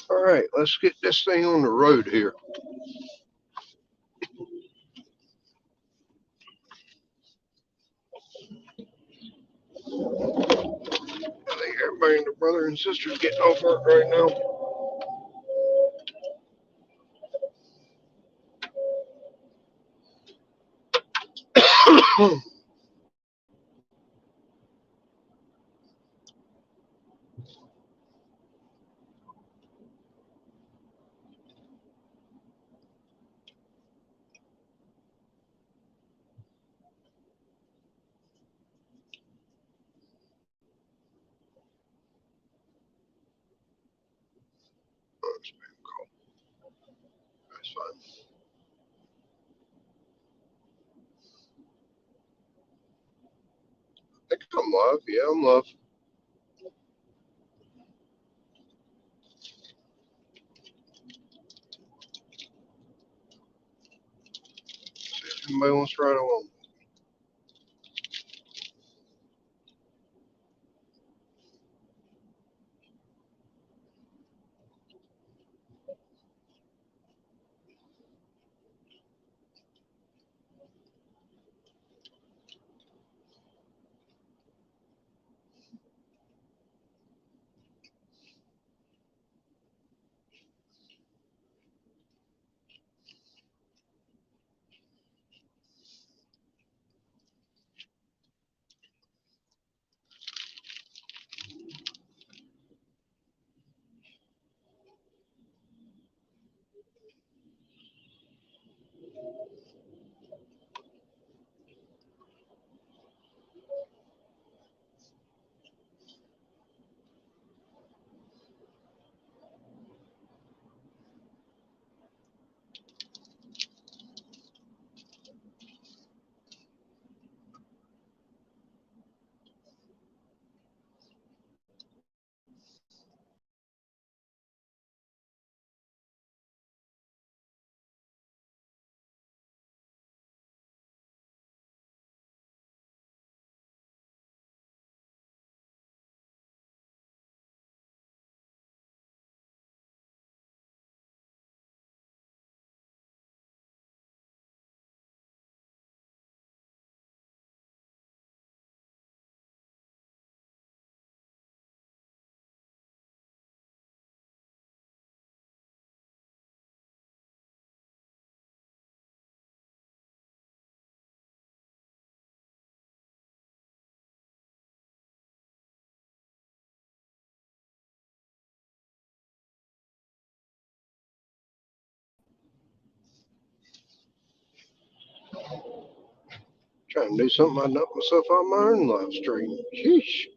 All right, let's get this thing on the road here. I think everybody and their brother and sisters getting off work right now. That's fine. I think I'm live. Yeah, I'm live. If anybody wants to ride along. Trying to do something I knocked myself on my own live stream. Sheesh.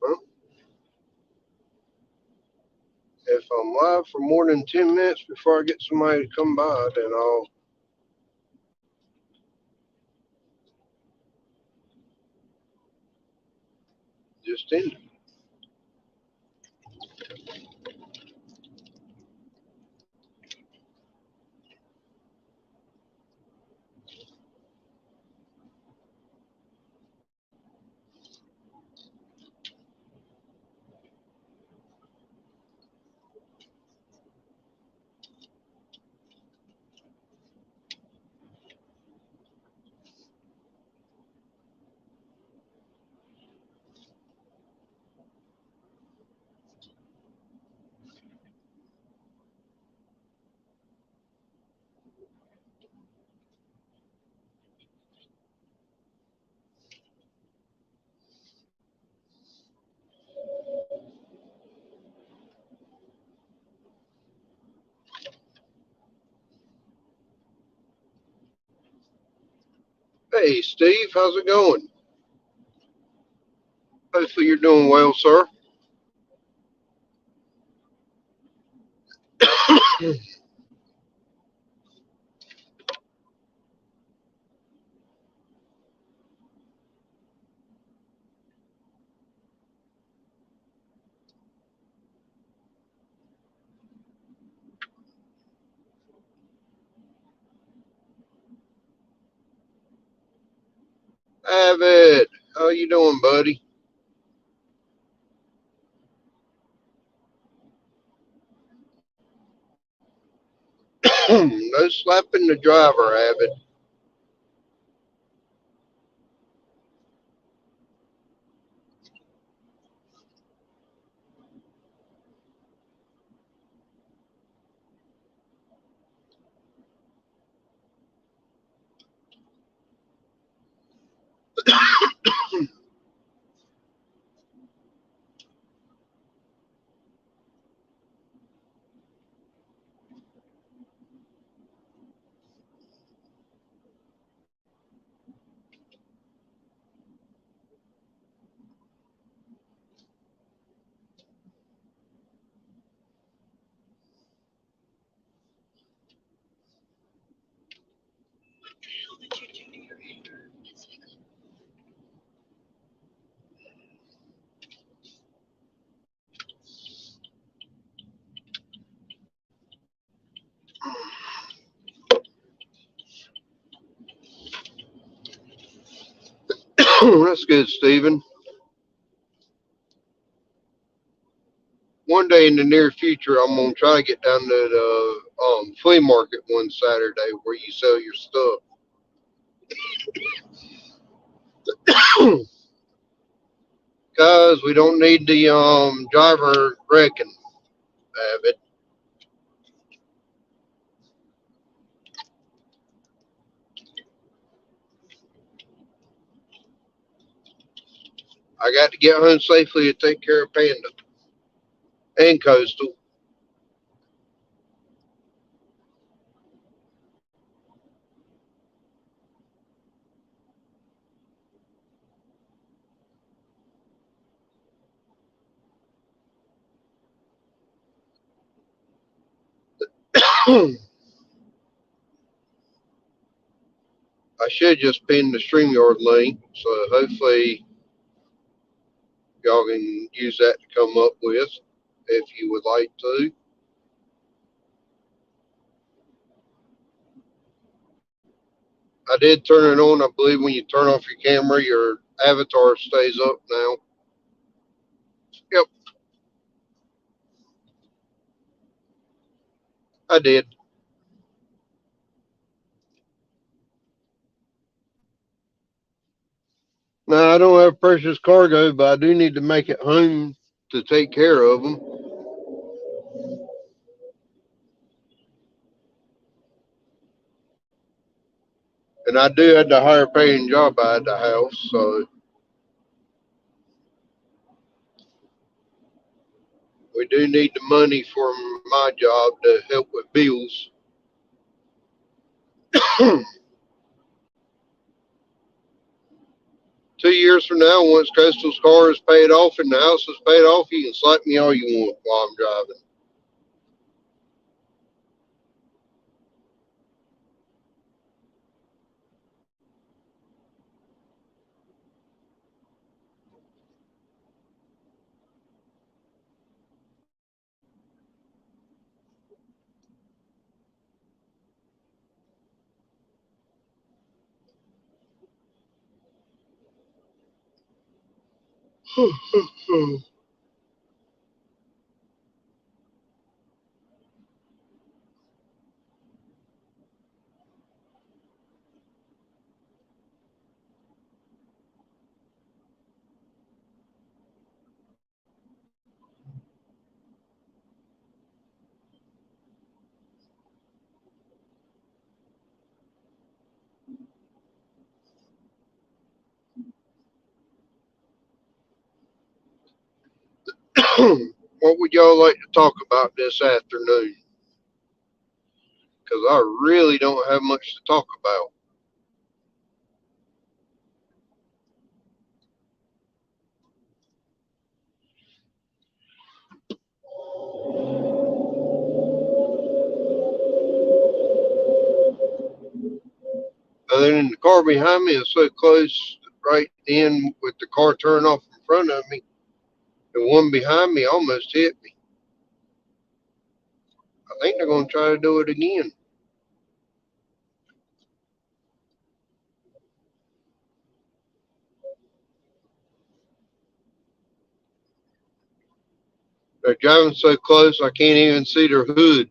Well, if I'm live for more than 10 minutes before I get somebody to come by, then I'll just end it. Hey, Steve, how's it going? Hopefully you're doing well, sir. Avid, how you doing, buddy? No slapping the driver, Avid. That's good, Steven. One day in the near future, I'm gonna try to get down to the flea market one Saturday where you sell your stuff. Guys, we don't need the driver wrecking, Avid. I got to get home safely to take care of Panda and Coastal. I should just pin the StreamYard link, so hopefully y'all can use that to come up with if you would like to. I did turn it on. I believe when you turn off your camera, your avatar stays up now. Yep, I did. Now, I don't have precious cargo, but I do need to make it home to take care of them. And I do have the higher paying job out of the house, so we do need the money from my job to help with bills. 2 years from now, once Coastal's car is paid off and the house is paid off, you can slap me all you want while I'm driving. What would y'all like to talk about this afternoon? Because I really don't have much to talk about. Other than the car behind me is so close right in with the car turning off in front of me. The one behind me almost hit me. I think they're going to try to do it again. driving so close I can't even see their hood.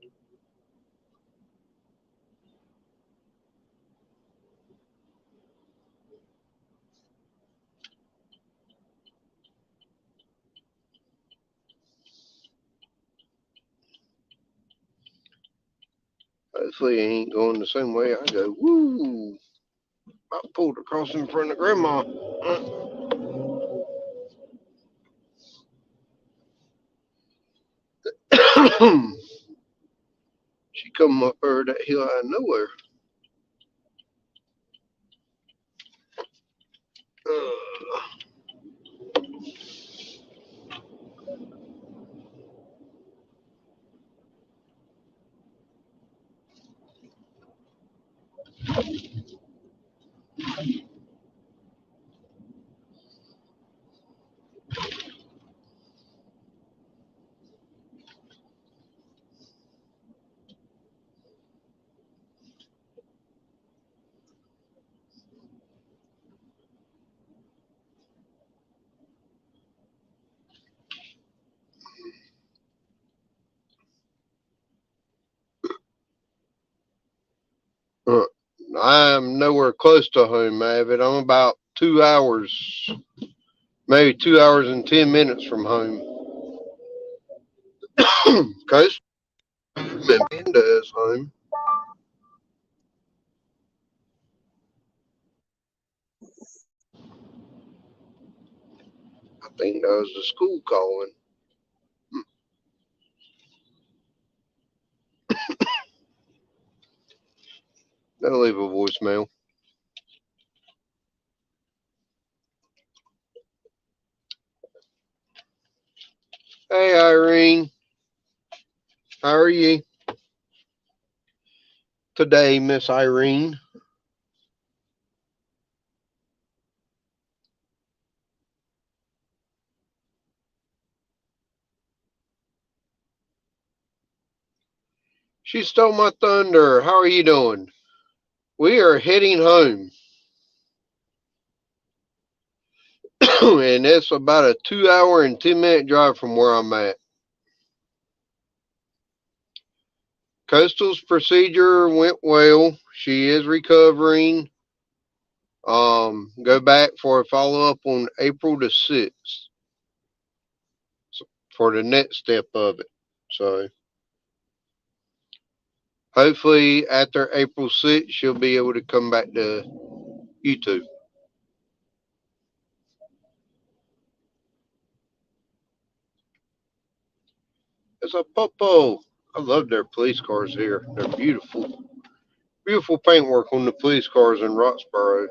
Hopefully, he ain't going the same way I go. Woo! I pulled across in front of Grandma. She come up there that hill out of nowhere. I'm nowhere close to home, Avid. I'm about 2 hours, maybe 2 hours and 10 minutes from home. Coast Menda is home. I think that was the school calling. They'll leave a voicemail. Hey, Irene. How are you today, Miss Irene? She stole my thunder. How are you doing? We are heading home. And it's about a 2 hour and 10 minute drive from where I'm at. Coastal's procedure went well. She is recovering. Go back for a follow up on April the 6th for the next step of it. So hopefully after April 6th, she'll be able to come back to YouTube. It's a popo. I love their police cars here. They're beautiful. Beautiful paintwork on the police cars in Roxborough.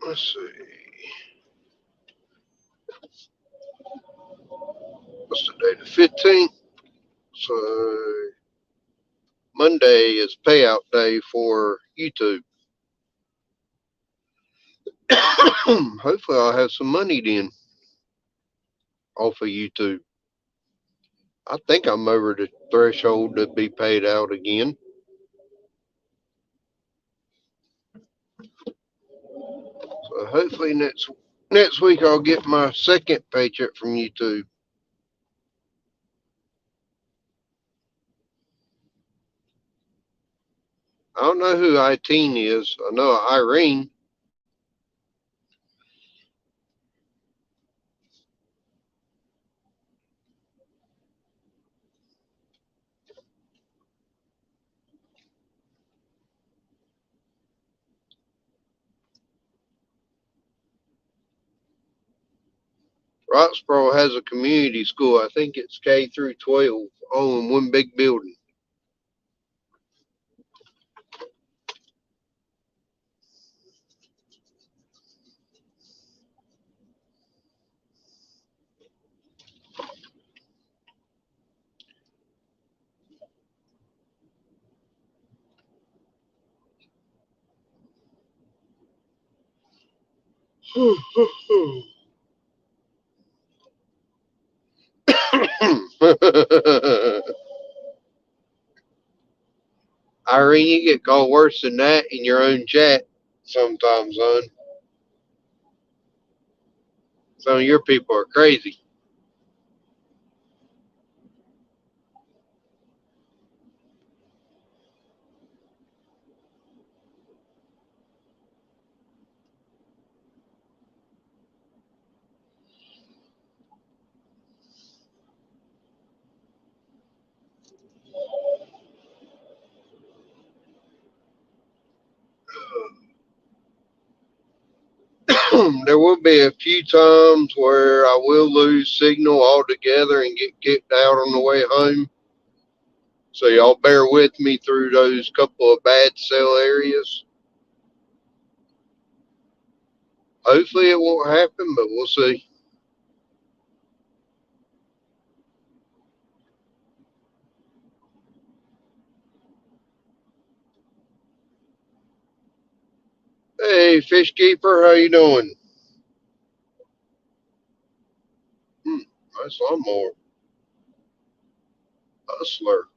Let's see. What's the day? The 15th. So Monday is payout day for YouTube. Hopefully I'll have some money then off of YouTube. I think I'm over the threshold to be paid out again. So hopefully next week I'll get my second paycheck from YouTube. I don't know who I-Teen is. I know Irene. Roxborough has a community school. I think it's K through 12, all in one big building. Irene, you get called worse than that in your own chat sometimes, son. Some of your people are crazy. There will be a few times where I will lose signal altogether and get kicked out on the way home. So y'all bear with me through those couple of bad cell areas. Hopefully it won't happen, but we'll see. Hey, Fish Keeper, how you doing? Nice lawnmower. Hustler.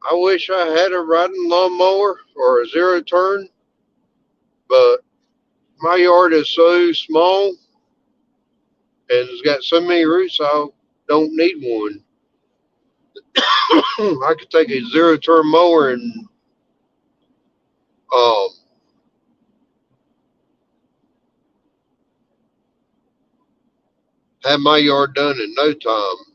I wish I had a riding lawnmower or a zero turn, but my yard is so small and it's got so many roots I don't need one. I could take a zero turn mower and um, have my yard done in no time.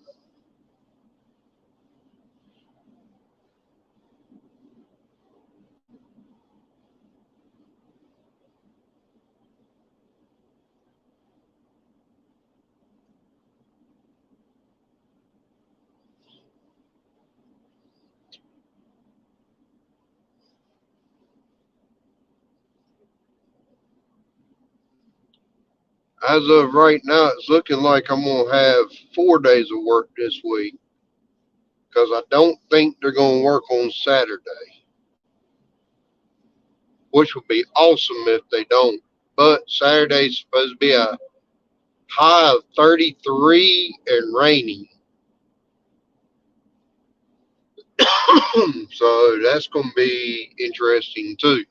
As of right now, it's looking like I'm going to have 4 days of work this week because I don't think they're going to work on Saturday, which would be awesome if they don't. But Saturday's supposed to be a high of 33 and raining. So that's going to be interesting too.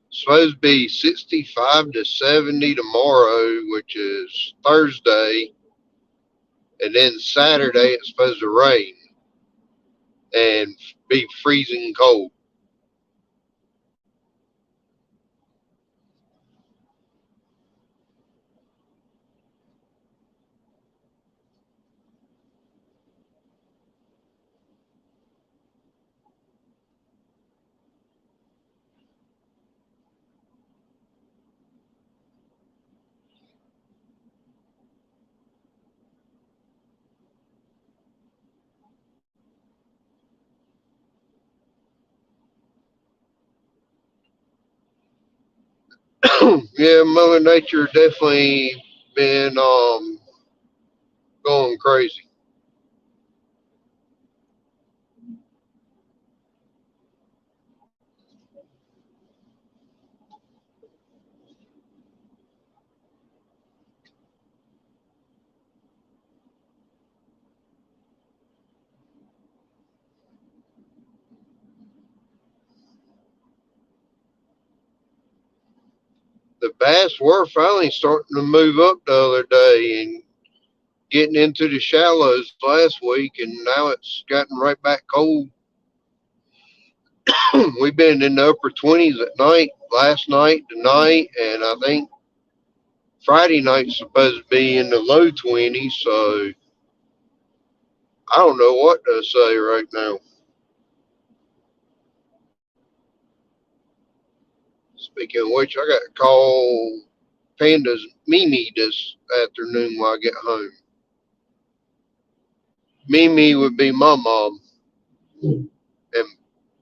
It's supposed to be 65 to 70 tomorrow, which is Thursday. And then Saturday, it's supposed to rain and be freezing cold. Yeah, Mother Nature definitely been going crazy. The bass were finally starting to move up the other day and getting into the shallows last week, and now it's gotten right back cold. We've been in the upper 20s at night, last night, tonight, and I think Friday night's supposed to be in the low 20s, so I don't know what to say right now. Speaking of which, I got to call Panda's Mimi this afternoon when I get home. Mimi would be my mom, and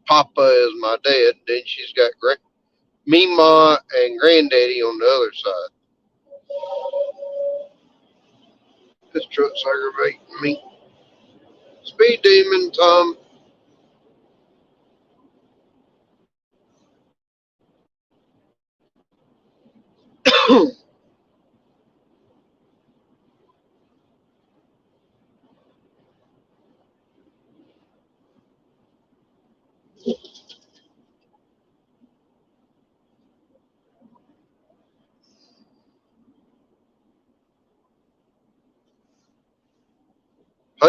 Papa is my dad. Then she's got Mima and Granddaddy on the other side. This truck's aggravating me. Speed demon, Tom.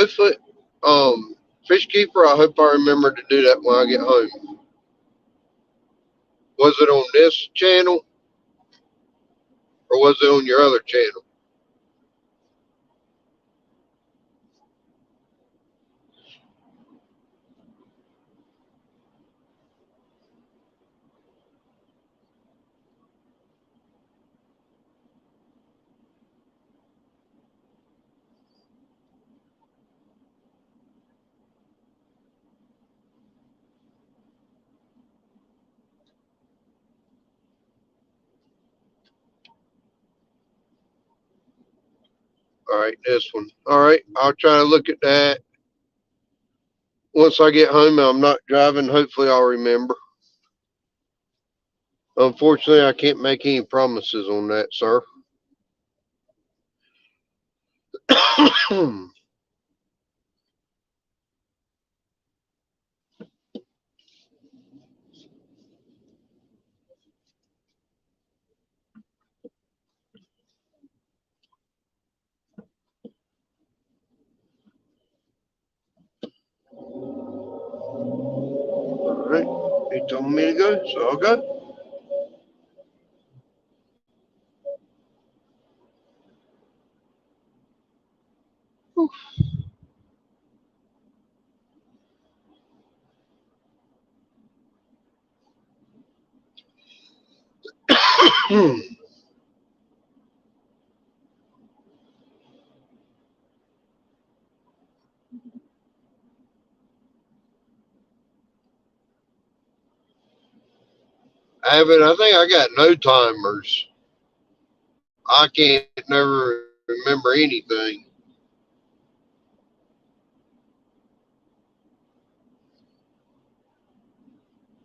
Hopefully, Fish Keeper, I hope I remember to do that when I get home. Was it on this channel or was it on your other channel? All right, this one. All right, I'll try to look at that. Once I get home and I'm not driving, hopefully I'll remember. Unfortunately, I can't make any promises on that, sir. All right, he told me to go, so I'll go. I think I got no timers. I can't never remember anything.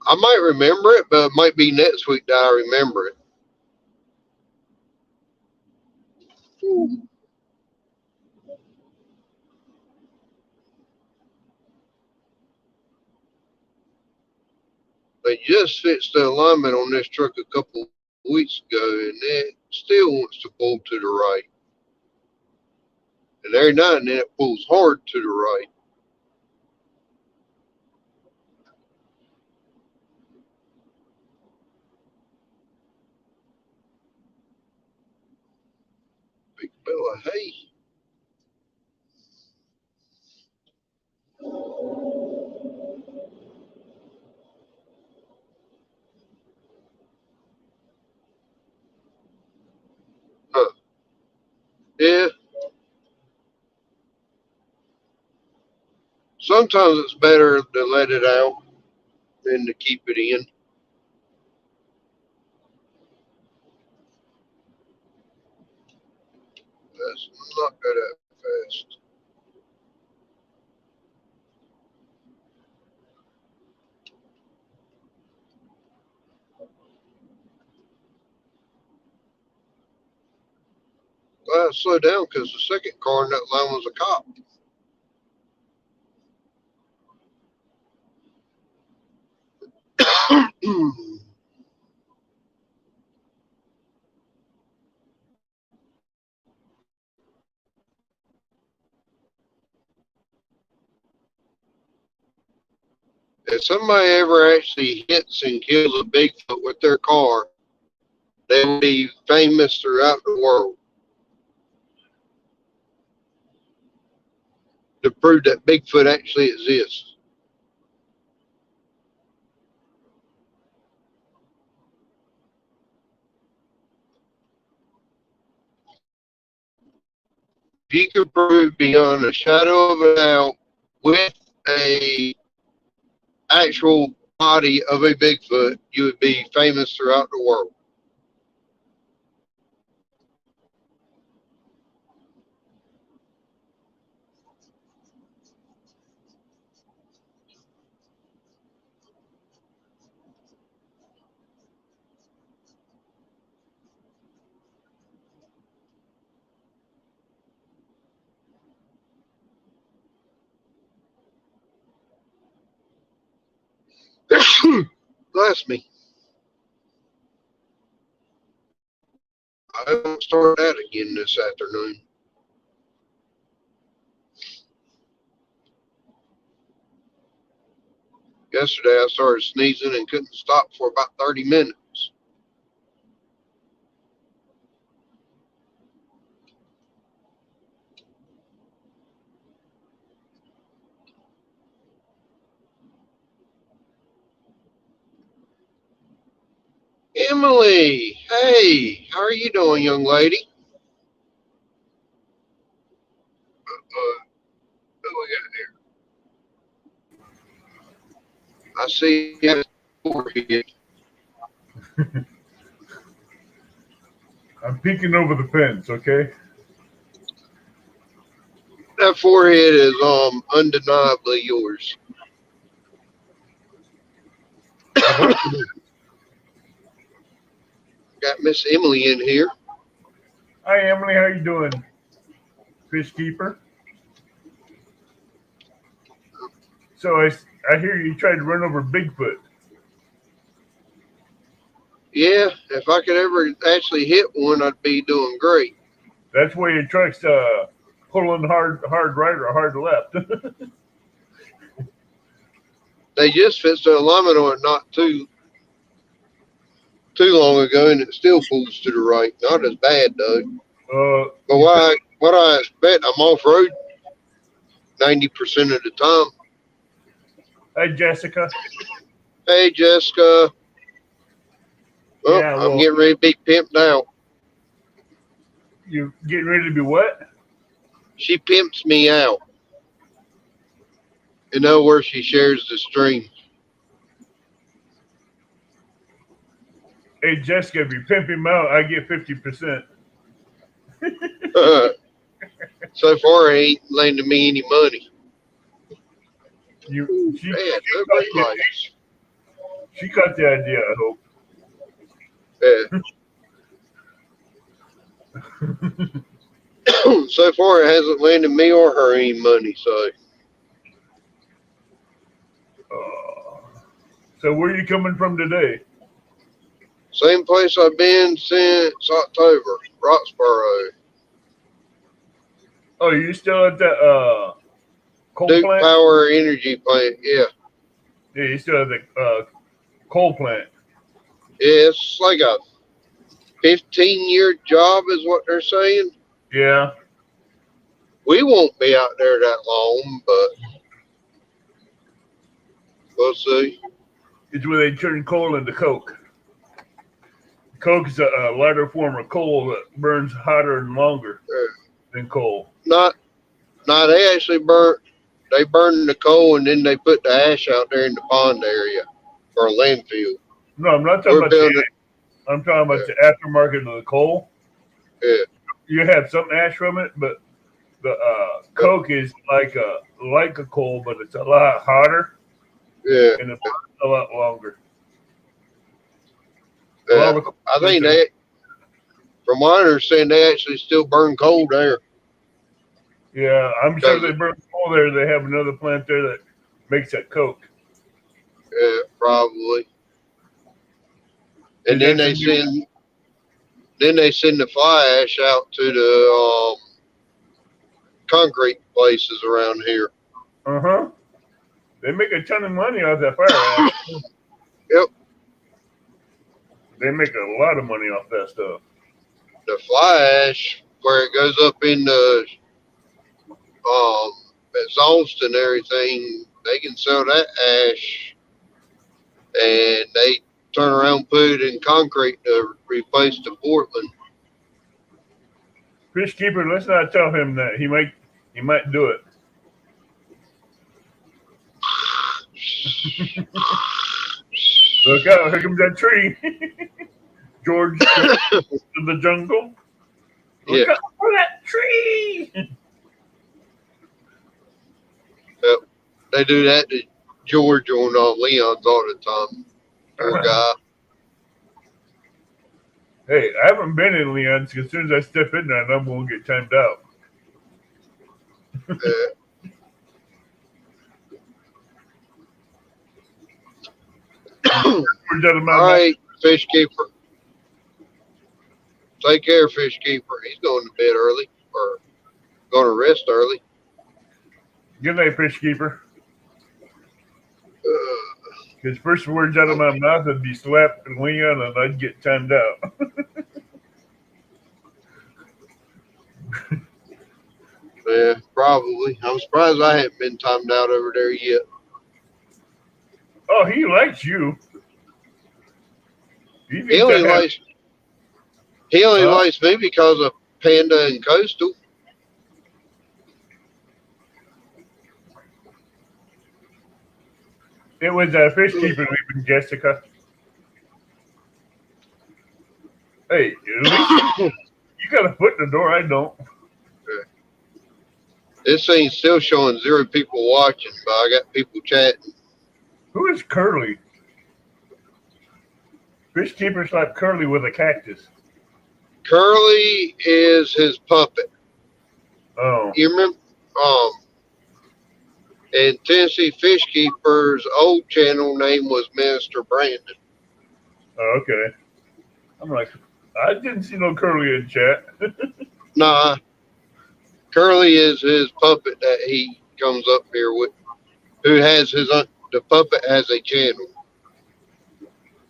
I might remember it, but it might be next week that I remember it. They just fixed the alignment on this truck a couple weeks ago, and it still wants to pull to the right. And every now and then it pulls hard to the right. Big fella, hey. Huh. Yeah, sometimes it's better to let it out than to keep it in. That's not go that fast. Well, slow down because the second car in that line was a cop. If somebody ever actually hits and kills a Bigfoot with their car, they will be famous throughout the world to prove that Bigfoot actually exists. If you can prove beyond a shadow of a doubt with a actual body of a Bigfoot, you would be famous throughout the world. Bless me. I won't start that again this afternoon. Yesterday I started sneezing and couldn't stop for about 30 minutes. Emily, hey, how are you doing, young lady? Who we got here? I see you have a forehead. I'm peeking over the fence, okay? That forehead is undeniably yours. I hope it is. Got Miss Emily in here. Hi, Emily. How you doing? Fish keeper? So I hear you tried to run over Bigfoot. Yeah, if I could ever actually hit one, I'd be doing great. That's why your truck's pulling hard right or hard left. They just fixed the alignment on it not too long ago, and it still pulls to the right. Not as bad though. But what I expect, I'm off road 90% of the time. Hi, Jessica. Hey, Jessica. Well, Yeah, I'm getting ready to be pimped out. You getting ready to be what? She pimps me out. In other words, she shares the stream. Hey, Jessica, if you pimp him out, I get 50%. So far, it ain't lending me any money. She got the idea, I hope. Yeah. So far, it hasn't landed me or her any money. So where are you coming from today? Same place I've been since October, Roxborough. Oh, you still at the coal Duke plant? Power Energy Plant, yeah. Yeah, you still at the coal plant. Yeah, it's like a 15-year job is what they're saying. Yeah. We won't be out there that long, but we'll see. It's where they turn coal into coke. Coke is a lighter form of coal that burns hotter and longer than coal. They actually burn the coal and then they put the ash out there in the pond area for a landfill. No, I'm not talking I'm talking about the aftermarket of the coal. Yeah. You have some ash from it, but the coke is like a coal, but it's a lot hotter. Yeah. And it's a lot longer. I think from what I understand, they actually still burn coal there. Yeah, I'm sure they burn coal there. They have another plant there that makes that coke. Yeah, probably. And then they send the fly ash out to the concrete places around here. Uh-huh. They make a ton of money off that fire ash. Yep. They make a lot of money off that stuff. The fly ash, where it goes up in the exhaust and everything, they can sell that ash, and they turn around and put it in concrete to replace the Portland. Fish keeper, let's not tell him that. He might do it. Look out, here comes that tree. George in the jungle. Look out for that tree. Yep. They do that to George on Leon's all the time. Poor guy. Hey, I haven't been in Leon's because as soon as I step in there, I'm going to get timed out. All right, fish keeper. Take care, fish keeper. He's going to bed early or going to rest early. Good night, fish keeper. His first words out of my mouth would be slap Leon, and I'd get timed out. Yeah, probably. I'm surprised I haven't been timed out over there yet. Oh, he likes you. He He only likes me because of Panda and Coastal. It was a fish keeper leaving, Jessica. Hey, at least you got a foot in the door. I don't. This thing's still showing 0 people watching, but I got people chatting. Who is Curly? Fish keeper slapped Curly with a cactus. Curly is his puppet. Oh. You remember? And Tennessee Fish Keeper's old channel name was Minister Brandon. Oh, okay. I'm like, I didn't see no Curly in chat. Nah. Curly is his puppet that he comes up here with, who has the puppet has a channel.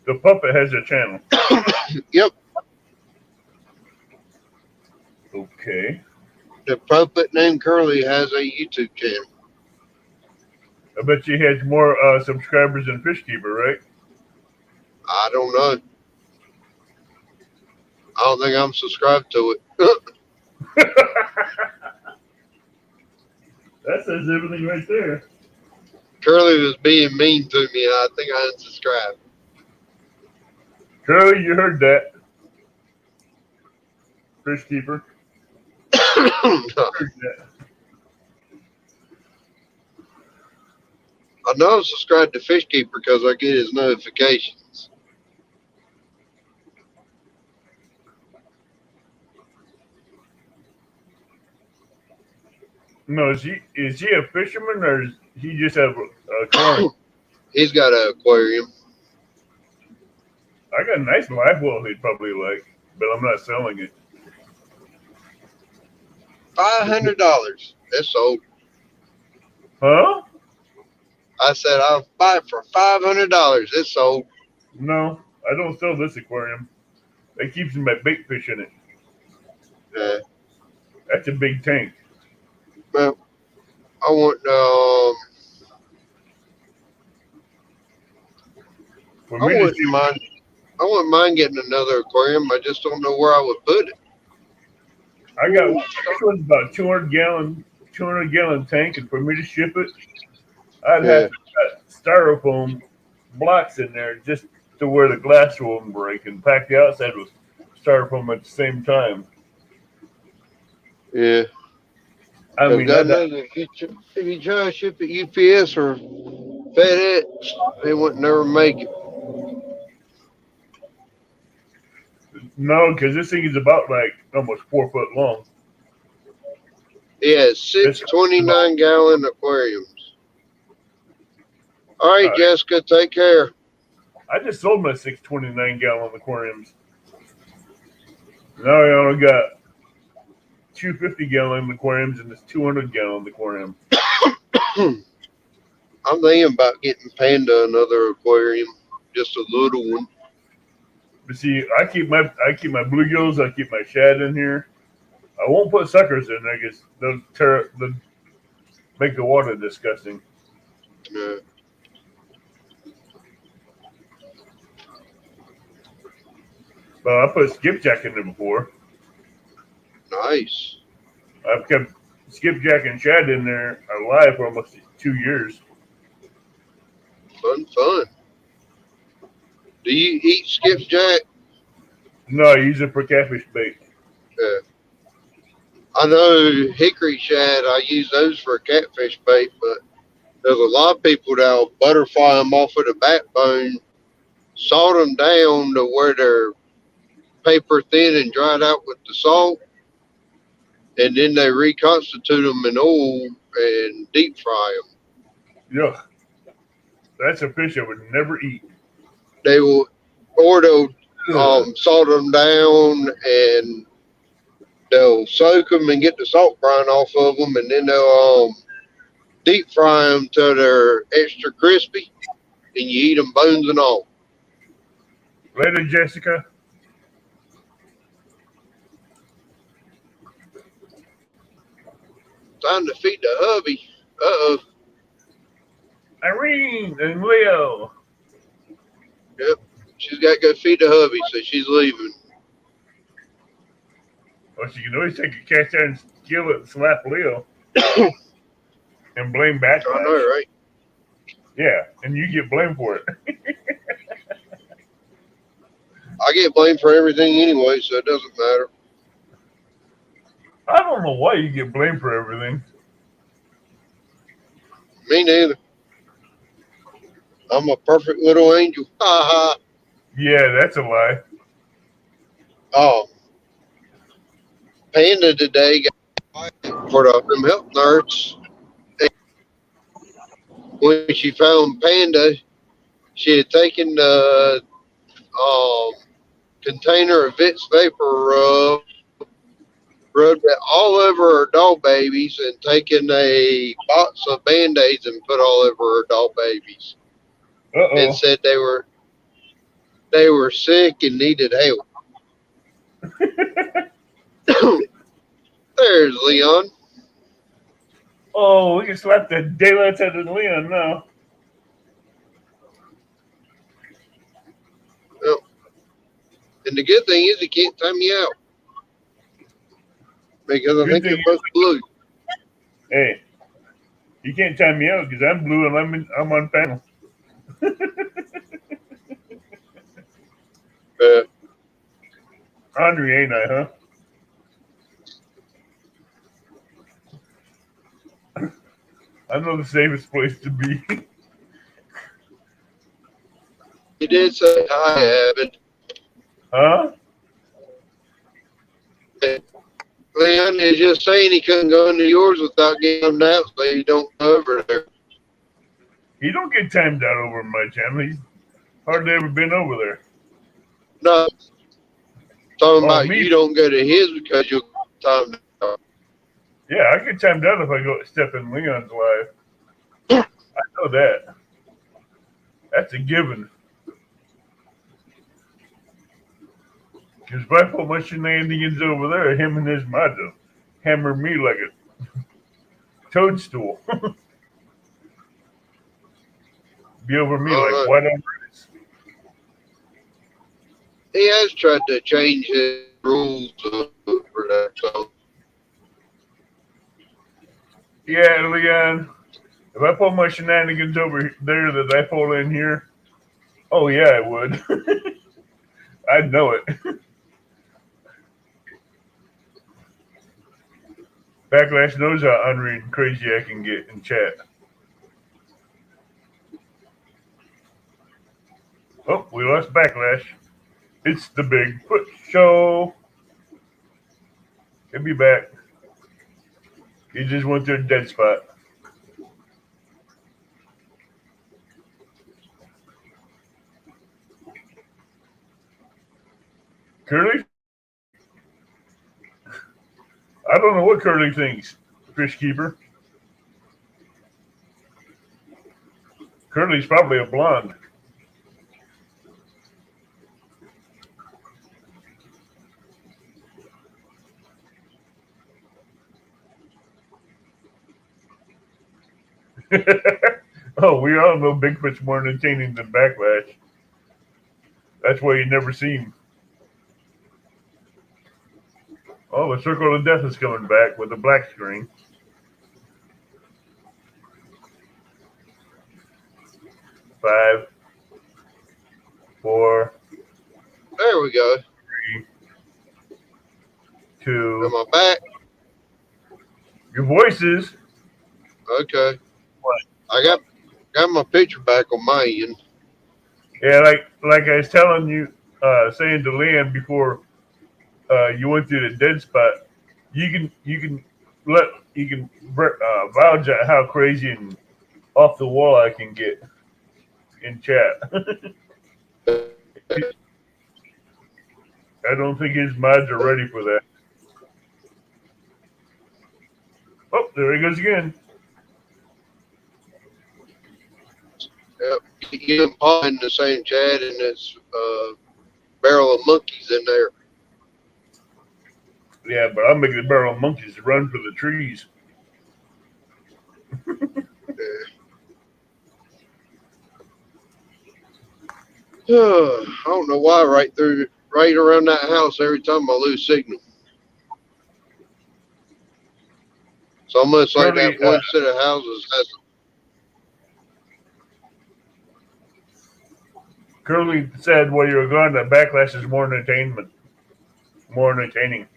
The puppet has a channel. Yep. Okay. The puppet named Curly has a YouTube channel. I bet you he has more subscribers than Fish Keeper, right? I don't know. I don't think I'm subscribed to it. That says everything right there. Curly was being mean to me. I think I unsubscribed. Curly, you heard that. Fish Keeper. Heard that. I know I'm subscribed to Fish Keeper because I get his notifications. No, is he a fisherman or is he just have a aquarium? He's got an aquarium. I got a nice live well he'd probably like, but I'm not selling it. $500. That's sold. Huh? I said I'll buy it for $500. It's sold. No, I don't sell this aquarium. That keeps my bait fish in it. That's a big tank. Well, I want For I me to wouldn't shoot, mind. I wouldn't mind getting another aquarium. I just don't know where I would put it. I got this one's about 200 gallon tank, and for me to ship it, I'd have to cut styrofoam blocks in there just to where the glass won't break, and pack the outside with styrofoam at the same time. Yeah. I mean, if you try to ship it UPS or FedEx, they wouldn't never make it. no, because this thing is about like almost 4 foot long. Yeah, 6 29-gallon aquariums. All right, Jessica, take care. I just sold my 6 29-gallon aquariums. Now I only got 2 50-gallon aquariums and this 200-gallon aquarium. I'm thinking about getting Panda another aquarium, just a little one. But see, I keep my bluegills, I keep my shad in here. I won't put suckers in there because they'll make the water disgusting. Yeah. But I put skipjack in there before. Nice. I've kept skipjack and shad in there alive for almost 2 years. Fun. Do you eat skipjack? No, I use it for catfish bait. Yeah. I know hickory shad, I use those for catfish bait, but there's a lot of people that will butterfly them off of the backbone, salt them down to where they're paper thin and dried out with the salt, and then they reconstitute them in oil and deep fry them. Yuck. That's a fish I would never eat. They will, or they'll salt them down and they'll soak them and get the salt brine off of them, and then they'll deep fry them till they're extra crispy. and you eat them bones and all. Later, Jessica. Time to feed the hubby. Uh-oh. Irene and Leo. Yep. She's got to go feed the hubby, so she's leaving. Well, she can always take a cast iron skillet and slap Leo and blame I know, Backlash. right? Yeah, and you get blamed for it. I get blamed for everything anyway, so it doesn't matter. I don't know why you get blamed for everything. Me neither. I'm a perfect little angel. Ha ha. Yeah, that's a lie. Oh, Panda today got for the health nurse. And when she found Panda, she had taken the container of Vicks Vapor Rub, rubbed it all over her doll babies, and taken a box of Band-Aids and put all over her doll babies, and Uh-oh. said they were sick and needed help. There's Leon. Oh, we can slap the daylights out of Leon now. Oh. And the good thing is he can't time me out. Because I Good think thing they're both blue. Hey, you can't time me out because I'm blue and I'm on panel. Ornery, ain't I, huh? I know the safest place to be. He did say hi, Abbott. Huh? Leon is just saying he couldn't go into yours without getting him out, so you don't go over there. He don't get timed out over in my channel. He's hardly ever been over there. No. Talking Oh, about me? you don't go to his because you'll time out. Yeah, I get timed out if I go step in Leon's live. I know that. That's a given. Because if I put my shenanigans over there, him and his mod will hammer me like a toadstool. Be over me like white on rice. He has tried to change his rules for that, so. Yeah, Leon. If I pull my shenanigans over there that I pull in here, oh yeah, I would. I'd know it. Backlash knows how unread and crazy I can get in chat. Oh, we lost Backlash. It's the Bigfoot Show. He'll be back. He just went to a dead spot. Curly? I don't know what Curly thinks, Fish Keeper. Curly's probably a blonde. Oh, we all know Bigfoot's more entertaining than Backlash. That's why you never see him. Oh, the Circle of Death is coming back with a black screen. Five, four. There we go. 3, 2. Am I back? Your voices. Okay. What? I got my picture back on my end. Yeah, like I was telling you, saying to Liam before you went through the dead spot, you can vouch at how crazy and off the wall I can get in chat. I don't think his mods are ready for that. Oh, there he goes again. Yep. you and Paul in the same chat, and it's barrel of monkeys in there. Yeah, but I'm making the barrel of monkeys run for the trees. I don't know why right around that house every time I lose signal. It's almost like Curly, that one set of houses has. Curly said while you were gone that Backlash is more entertainment. More entertaining.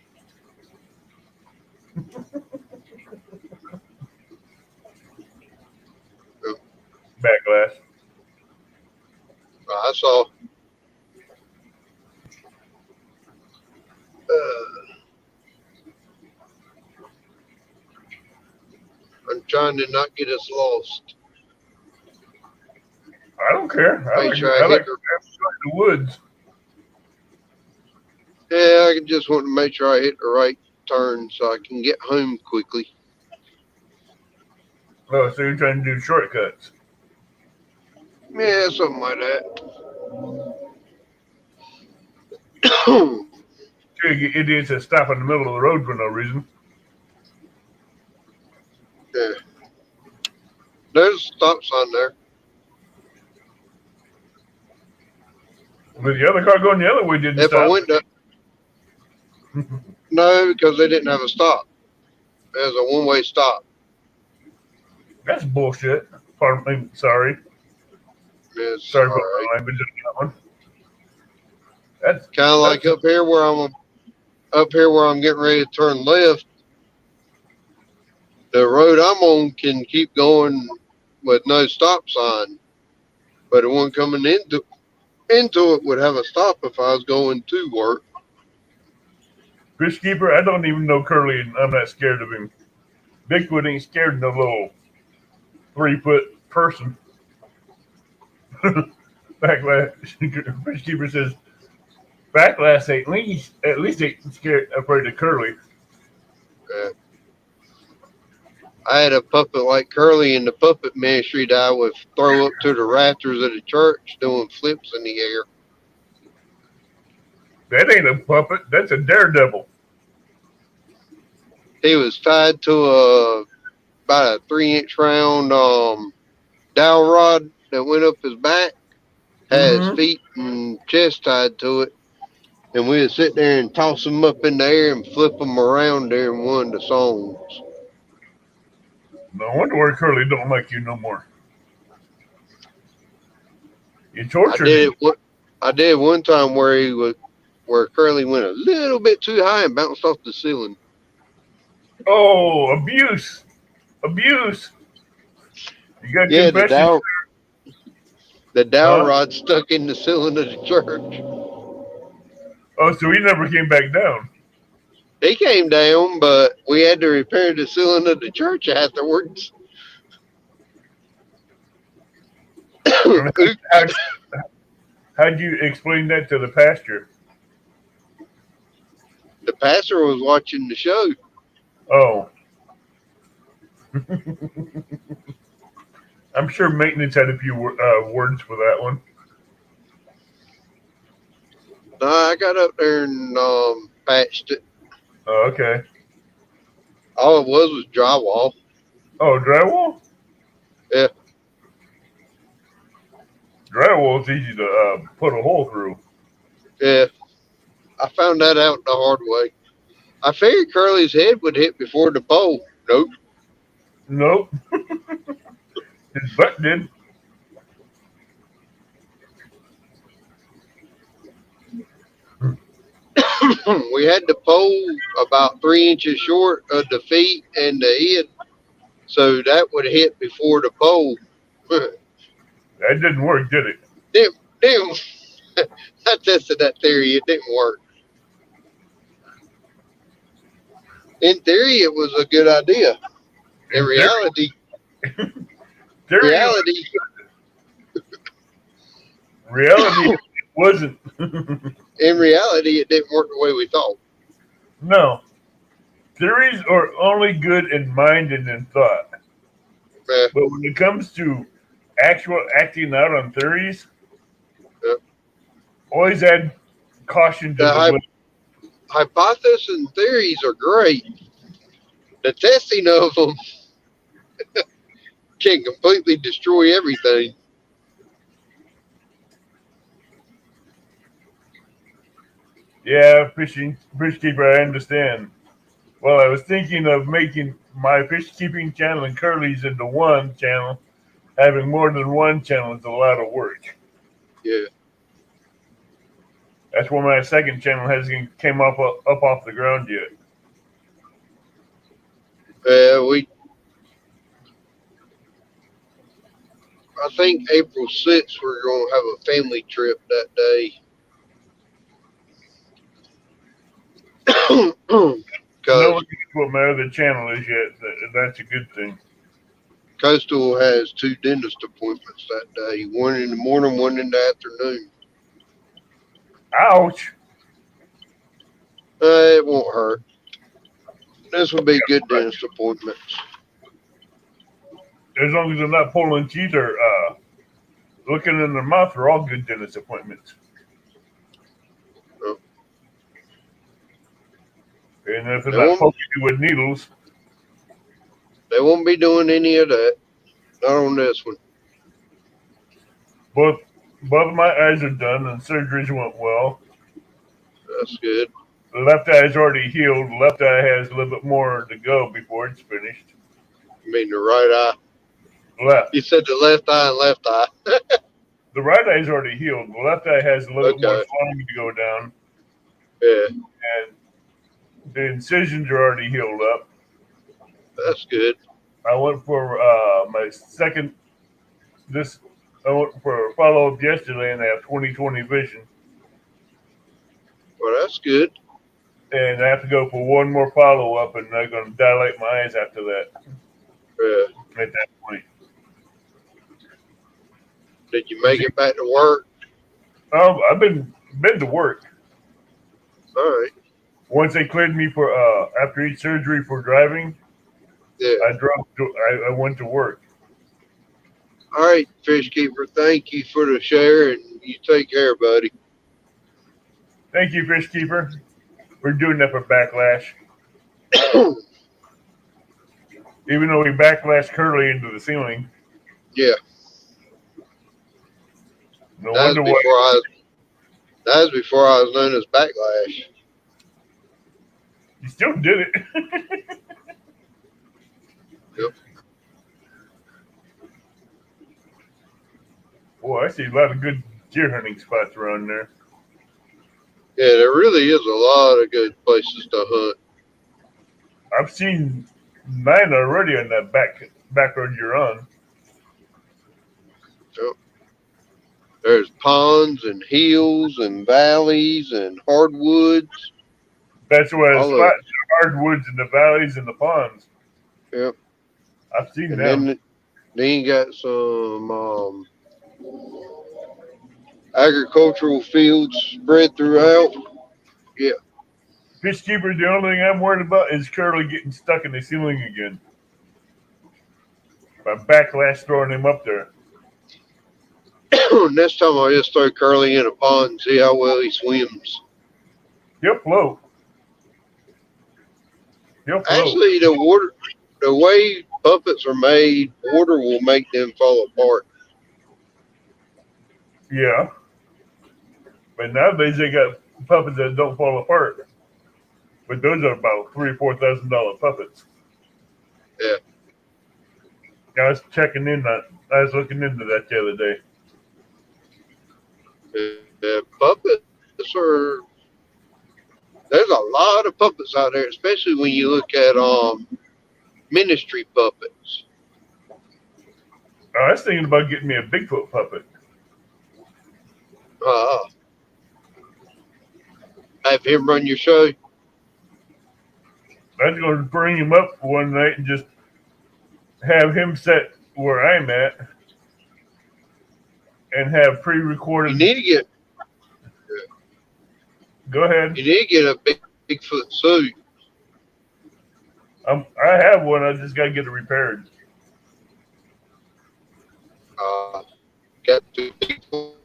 Backlash. I saw. I'm trying to not get us lost. I don't care. I like the woods. Yeah, I just want to make sure I hit the right turn so I can get home quickly. Oh, so you're trying to do shortcuts. Yeah, something like that. You idiots that stop in the middle of the road for no reason. Yeah. There's a stop sign there. But the other car going the other way didn't If stop. I went to, no, because they didn't have a stop. There's a one-way stop. That's bullshit. Pardon me, sorry. It's Sorry for my language on that one. That's kind of like up here where I'm getting ready to turn left. The road I'm on can keep going with no stop sign, but the one coming into it would have a stop if I was going to work. Fishkeeper, I don't even know Curly, and I'm not scared of him. Bigfoot ain't scared of no little 3-foot person. Backlash. Fishkeeper says, Backlash at least ain't scared afraid of Curly. I had a puppet like Curly in the puppet ministry that I would throw up to the rafters of the church doing flips in the air. That ain't a puppet. That's a daredevil. He was tied to about a 3-inch round dowel rod that went up his back, had his feet and chest tied to it, and we would sit there and toss him up in the air and flip him around during one of the songs. No wonder why Curly don't like you no more. You tortured him. I did one time where Curly went a little bit too high and bounced off the ceiling. Oh, abuse. Abuse. You got confession? The dowel rod stuck in the ceiling of the church. Oh, so he never came back down. He came down, but we had to repair the ceiling of the church afterwards. How'd you explain that to the pastor? The pastor was watching the show. Oh. I'm sure maintenance had a few words for that one. No, I got up there and patched it. Oh, okay. All it was drywall. Oh, drywall? Yeah. Drywall's easy to put a hole through. Yeah. I found that out the hard way. I figured Curly's head would hit before the pole. Nope. Nope. His butt did. We had the pole about 3 inches short of the feet and the head, so that would hit before the pole. That didn't work, did it? Damn. I tested that theory. It didn't work. In theory, it was a good idea. In reality, reality wasn't. In reality, it didn't work the way we thought. No. Theories are only good in mind and in thought. But when it comes to actual acting out on theories. Yep. Always add caution to The the list. hypotheses and theories are great. The testing of them can completely destroy everything. Yeah, fish keeper, I understand. Well, I was thinking of making my fish keeping channel and Curly's into one channel. Having more than one channel is a lot of work. Yeah. That's why my second channel hasn't came up off the ground yet. I think April 6th we're going to have a family trip that day. No Because one knows what my other channel is yet. That's a good thing. Coastal has 2 dentist appointments that day. One in the morning, one in the afternoon. Ouch! It won't hurt. This will be good dentist appointments. As long as they're not pulling teeth or looking in their mouth, are all good dentist appointments. Oh. And if they're They not won't, poking you with needles, they won't be doing any of that. Not on this one. both of my eyes are done and surgeries went well. That's good. The left eye is already healed. The left eye has a little bit more to go before it's finished. You mean the right eye? Left. You said the left eye and left eye. The right eye is already healed. The left eye has a little bit more Okay. swelling to go down, Yeah, and the incisions are already healed up. that's good. I went for my second. I went for a follow up yesterday, and I have 20/20 vision. Well, that's good. And I have to go for one more follow up, and they're going to dilate my eyes after that. Yeah. At that point, Did you make it back to work? I've been to work. All right. Once they cleared me for after each surgery for driving, Yeah. I went to work. All right, Fish Keeper. Thank you for the share, and you take care, buddy. Thank you, Fish Keeper. We're doing that for Backlash. Even though we backlash Curly into the ceiling. Yeah. No That wonder was why. That was before I was known as Backlash. You still did it. Yep. Boy, I see a lot of good deer hunting spots around there. Yeah, there really is a lot of good places to hunt. I've seen 9 already on that back road you're on. Yep. There's ponds and hills and valleys and hardwoods. That's where the All of spots, the hardwoods and the valleys and the ponds. Yep. I've seen And them. then you got some agricultural fields spread throughout. Yeah. Fish Keeper, the only thing I'm worried about is Curly getting stuck in the ceiling again. By backlash throwing him up there. Next time I'll just throw Curly in a pond and see how well he swims. He'll float. He'll float. Actually, the way puppets are made, water will make them fall apart. Yeah. But nowadays they got puppets that don't fall apart. But those are about $3,000-$4,000 puppets. Yeah. I was checking in that. I was looking into that the other day. Puppets are. There's a lot of puppets out there, especially when you look at ministry puppets. I was thinking about getting me a Bigfoot puppet. Have him run your show. I was going to bring him up one night and just have him set where I'm at and have pre-recorded. You need to get. Go ahead. You need to get a Bigfoot suit. I have one. I just got to get it repaired. Got 2 people.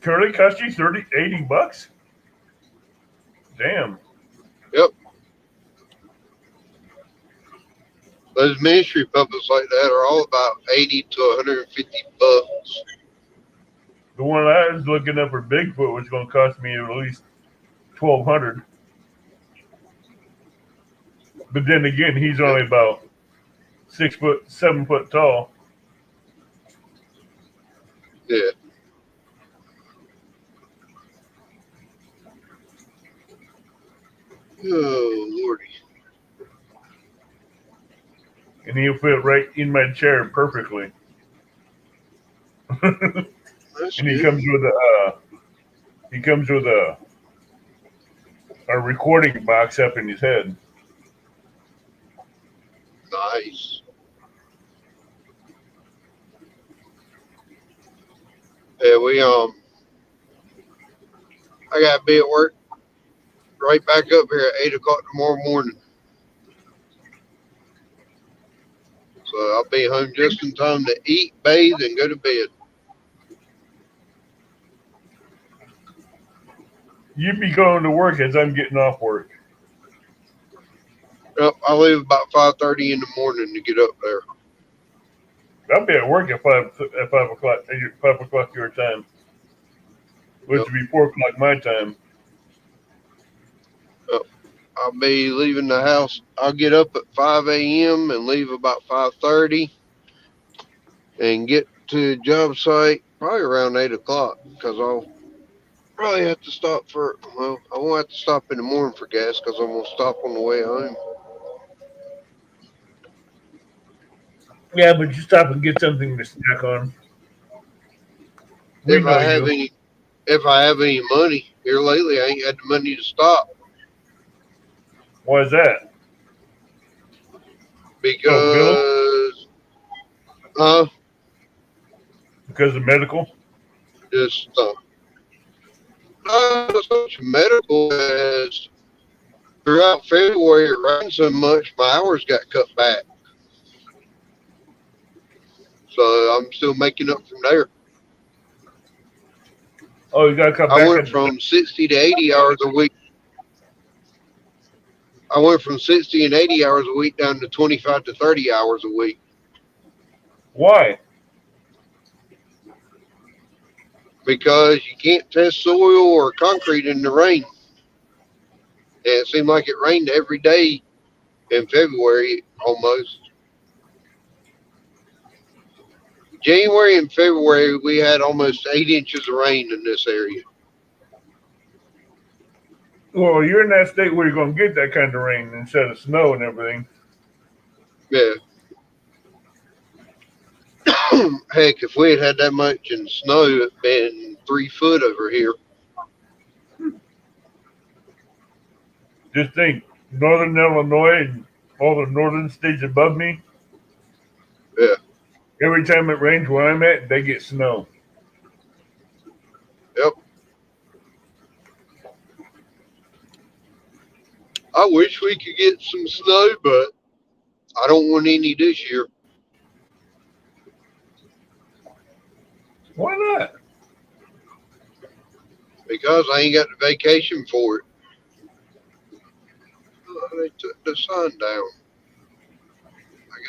Curly cost you $80? Damn. Yep. Those ministry puppets like that are all about 80 to 150 bucks. The one I was looking up for Bigfoot was going to cost me at least $1,200. But then again, he's only about 7 foot tall. Yeah. Oh, Lordy. And he'll fit right in my chair perfectly. That's And good. he comes with a recording box up in his head. Nice. Yeah, I gotta be at work right back up here at 8 o'clock tomorrow morning. So I'll be home just in time to eat, bathe, and go to bed. You'd be going to work as I'm getting off work. Yep, I leave about 5:30 in the morning to get up there. I'll be at work at 5 o'clock your time, which would be 4 o'clock my time. I'll be leaving the house. I'll get up at 5 a.m. and leave about 5:30 and get to the job site probably around 8 o'clock because I'll probably have to stop I won't have to stop in the morning for gas because I'm going to stop on the way home. Yeah, but you stop and get something to snack on. If I have any money. Here lately, I ain't had the money to stop. Why is that? Because, Because of medical? just, not so much medical as throughout February it rained so much, my hours got cut back. So I'm still making up from there. Oh, you got to come back. I went from 60 to 80 hours a week. I went from 60 and 80 hours a week down to 25 to 30 hours a week. Why? Because you can't test soil or concrete in the rain. And it seemed like it rained every day in February almost. January and February, we had almost 8 inches of rain in this area. Well, you're in that state where you're going to get that kind of rain instead of snow and everything. Yeah. Heck, if we had that much in snow, it'd been 3 foot over here. Just think, northern Illinois and all the northern states above me. Yeah. Every time it rains where I'm at, they get snow. Yep. I wish we could get some snow, but I don't want any this year. Why not? Because I ain't got the vacation for it. They took the sun down.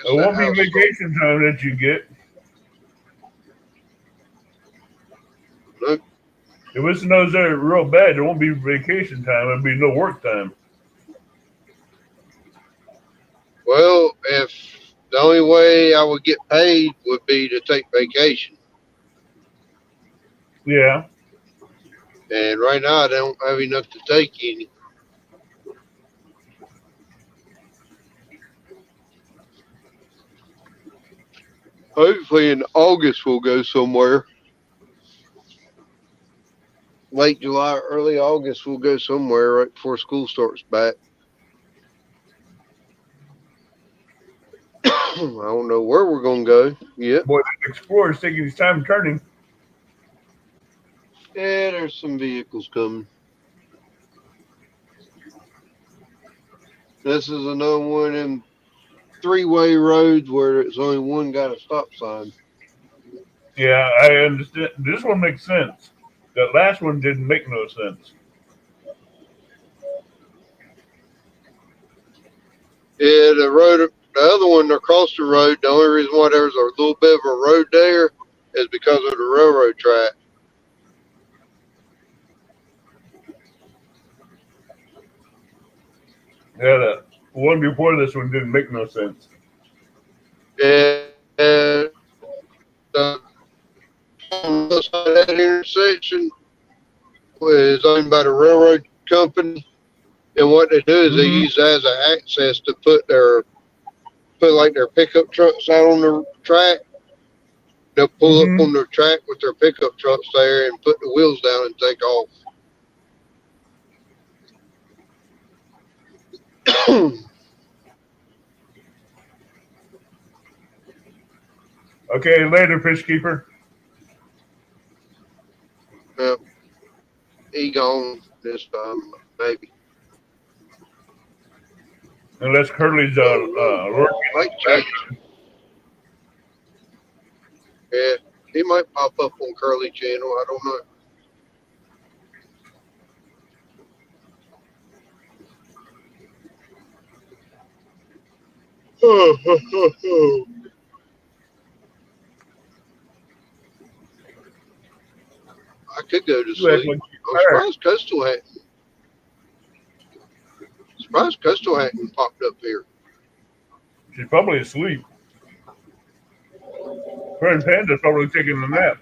It won't be vacation time that you get. Nope. If it snows there real bad, it won't be vacation time. It'll be no work time. Well, if the only way I would get paid would be to take vacation. Yeah. And right now I don't have enough to take any. Hopefully in August we'll go somewhere. Late July, early August we'll go somewhere right before school starts back. I don't know where we're going to go yet. Boy, the Explorer's taking his time turning. Yeah, there's some vehicles coming. This is another one in 3-way roads where it's only one got a stop sign. Yeah, I understand. This one makes sense. That last one didn't make no sense. Yeah, the other one across the road, the only reason why there's a little bit of a road there is because of the railroad track. Yeah, the one before this one didn't make no sense. And on the other side of that intersection is owned by the railroad company. And what they do is they Mm-hmm. use that as an access to put like their pickup trucks out on the track. They'll pull up Mm-hmm. on the track with their pickup trucks there and put the wheels down and take off. Okay, later, fish keeper. Yep, he gone this time, maybe. Unless Curly's working. Might change. Yeah, he might pop up on Curly channel. I don't know. I could go to You act sleep. like she's I'm tired. surprised Coastal hadn't popped up here. She's probably asleep. Her and Panda's probably taking a nap.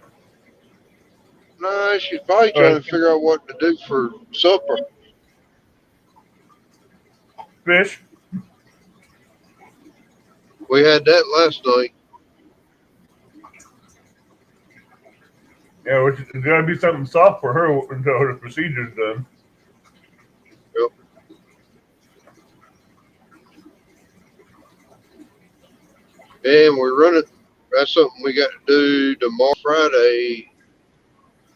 Nah, she's probably All right, trying to figure out what to do for supper. fish. We had that last night. Yeah, there's got to be something soft for her until her procedure's done. Yep. And we're running. That's something we got to do tomorrow, Friday,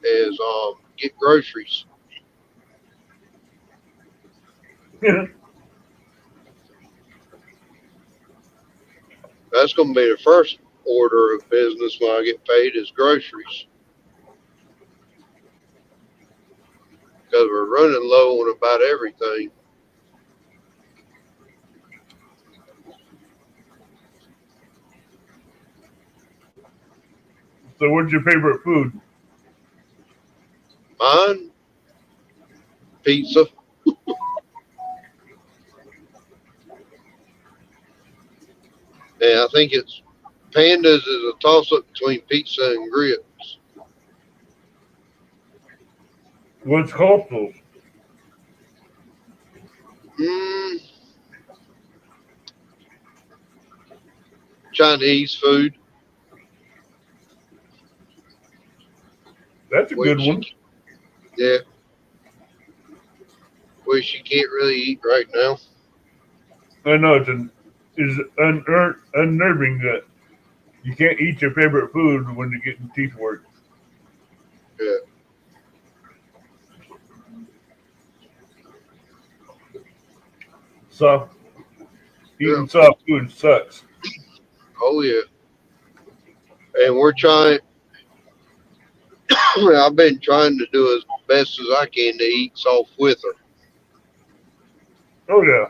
is get groceries. That's going to be the first order of business when I get paid is groceries. Because we're running low on about everything. So, what's your favorite food? Mine, pizza. And I think it's Pandas is a toss up between pizza and grits. What's Coastal's? Mm, Chinese food. That's a good one. Yeah. Which you can't really eat right now. I know it's unnerving that you can't eat your favorite food when you're getting teeth work. Yeah. Soft eating soft food sucks. Oh yeah. And we're trying. I've been trying to do as best as I can to eat soft with her. Oh yeah.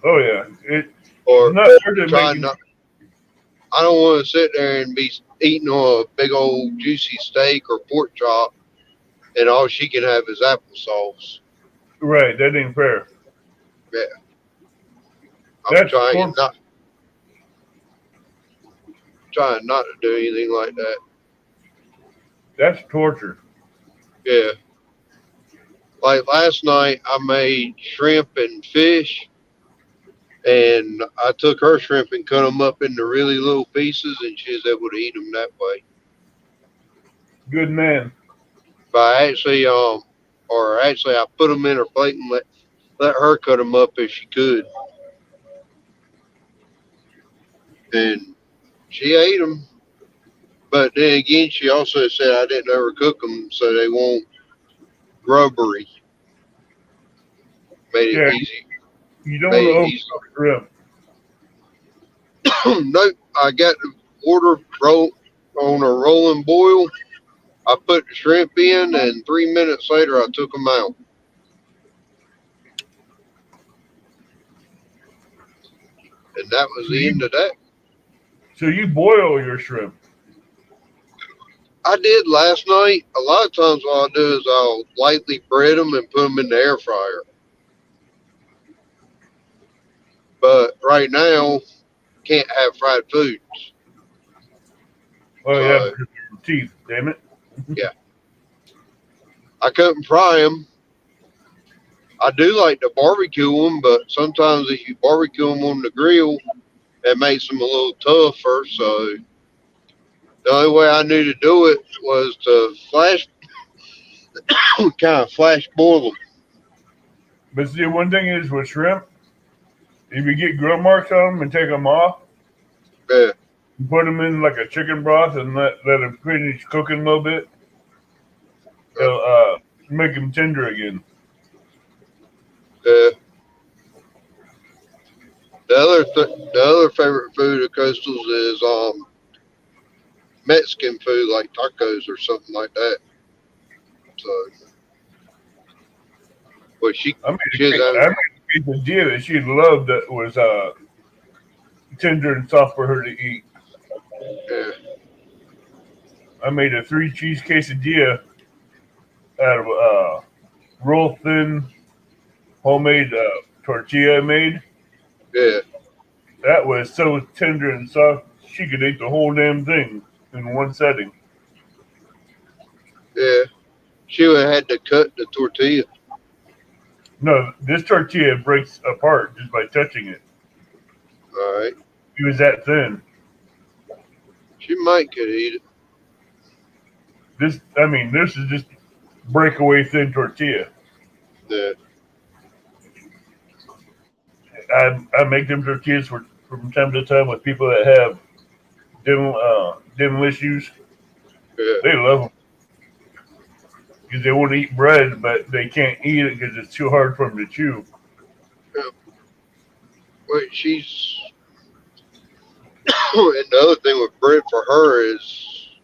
Oh yeah. It's Or not hard to try make. not. I don't want to sit there and be eating on a big old juicy steak or pork chop, and all she can have is applesauce. Right, that ain't fair. Yeah. I'm That's trying not to do anything like that. That's torture. Yeah. Like last night, I made shrimp and fish, and I took her shrimp and cut them up into really little pieces, and she was able to eat them that way. Good man. But I actually, I put them in her plate and let her cut them up if she could, and she ate them. But then again, she also said I didn't overcook them, so they won't rubbery. Made it Yeah, easy. you don't Made it want easy. to overcook shrimp. Nope, I got the water roll on a rolling boil. I put the shrimp in, and 3 minutes later, I took them out. And that was the end of that. So you boil your shrimp. I did last night. A lot of times what I'll do is I'll lightly bread them and put them in the air fryer. But right now, can't have fried foods. Oh yeah, because of your teeth. Damn it. Yeah. I couldn't fry them. I do like to barbecue them, but sometimes if you barbecue them on the grill, it makes them a little tougher. So the only way I knew to do it was to kind of flash boil them. But see, one thing is with shrimp, if you get grill marks on them and take them off, Yeah, you put them in like a chicken broth and let them finish cooking a little bit. It'll make them tender again. yeah. The other favorite food of Coastal's is Mexican food like tacos or something like that. So, but I made a quesadilla that she loved that was tender and soft for her to eat. yeah, I made a 3-cheese quesadilla out of real thin homemade tortilla I made. yeah, That was so tender and soft, she could eat the whole damn thing in one setting. yeah. She would have had to cut the tortilla. No, this tortilla breaks apart just by touching it. All right. It was that thin. She might could eat it. This is just breakaway thin tortilla. Yeah, I make them tortillas from time to time with people that have dental issues. yeah. They love them because they want to eat bread, but they can't eat it because it's too hard for them to chew. Wait, she's. And the other thing with bread for her is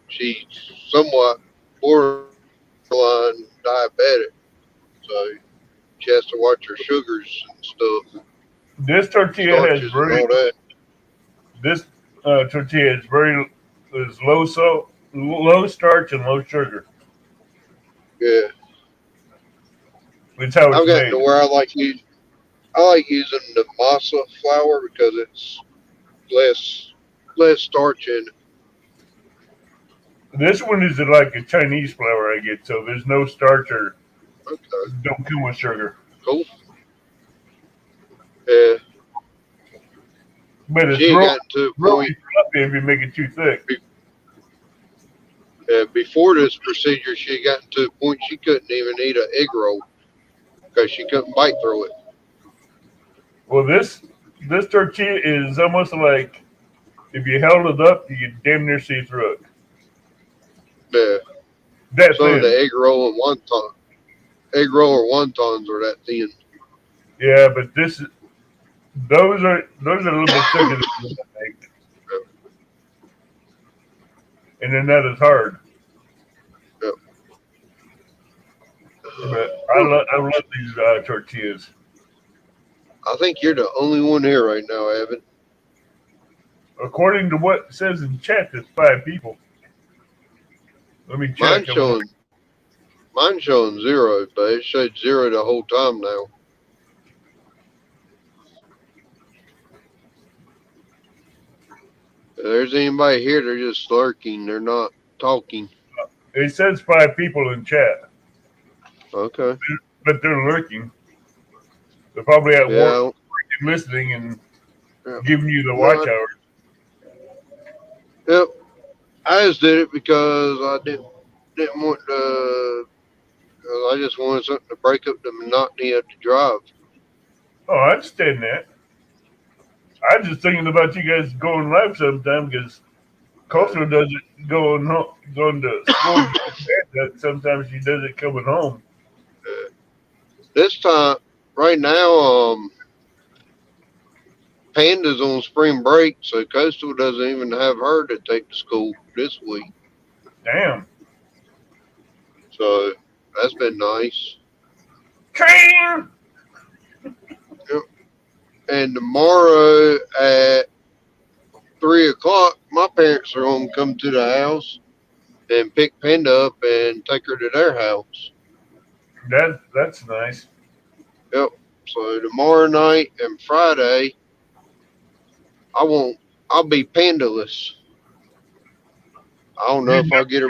she's somewhat borderline diabetic, so she has to watch her sugars and stuff. This tortilla has Starches and all that. this tortilla is low salt, low starch, and low sugar. Yeah, It's how I've it's gotten made. to where I like using the masa flour because it's less starch in it. This one is like a Chinese flour I get, so there's no starch or Okay, don't come with sugar. cool. Yeah, But it's she ain't real, gotten to a really point. fluffy if you make it too thick. Before this procedure, she had gotten to a point she couldn't even eat an egg roll because she couldn't bite through it. Well, this tortilla is almost like if you held it up, you could damn near see through it. Yeah, That some of the thin. egg roll or wontons are that thin. Yeah, but those are a little bit thicker than what I make. And they're not as hard. Yep. But I love these tortillas. I think you're the only one here right now, Evan. According to what it says in chat, there's 5 people. Let me check. Mine's showing 0, but it showed 0 the whole time now. If there's anybody here, they're just lurking. They're not talking. It says 5 people in chat, Okay. but they're lurking. They're probably at Yeah. work and listening and Yeah. giving you the No, watch hours. Yep. I just did it because I didn't want to. I just wanted something to break up the monotony of the drive. Oh, I understand that. I'm just thinking about you guys going live sometime because Coastal does it going to school. That sometimes she does it coming home. This time, right now, Panda's on spring break, so Coastal doesn't even have her to take to school this week. Damn. So that's been nice. Train! And tomorrow at 3:00, my parents are going to come to the house and pick Panda up and take her to their house. That's nice. Yep. So tomorrow night and Friday, I'll be Pandaless. I don't know if I'll get her.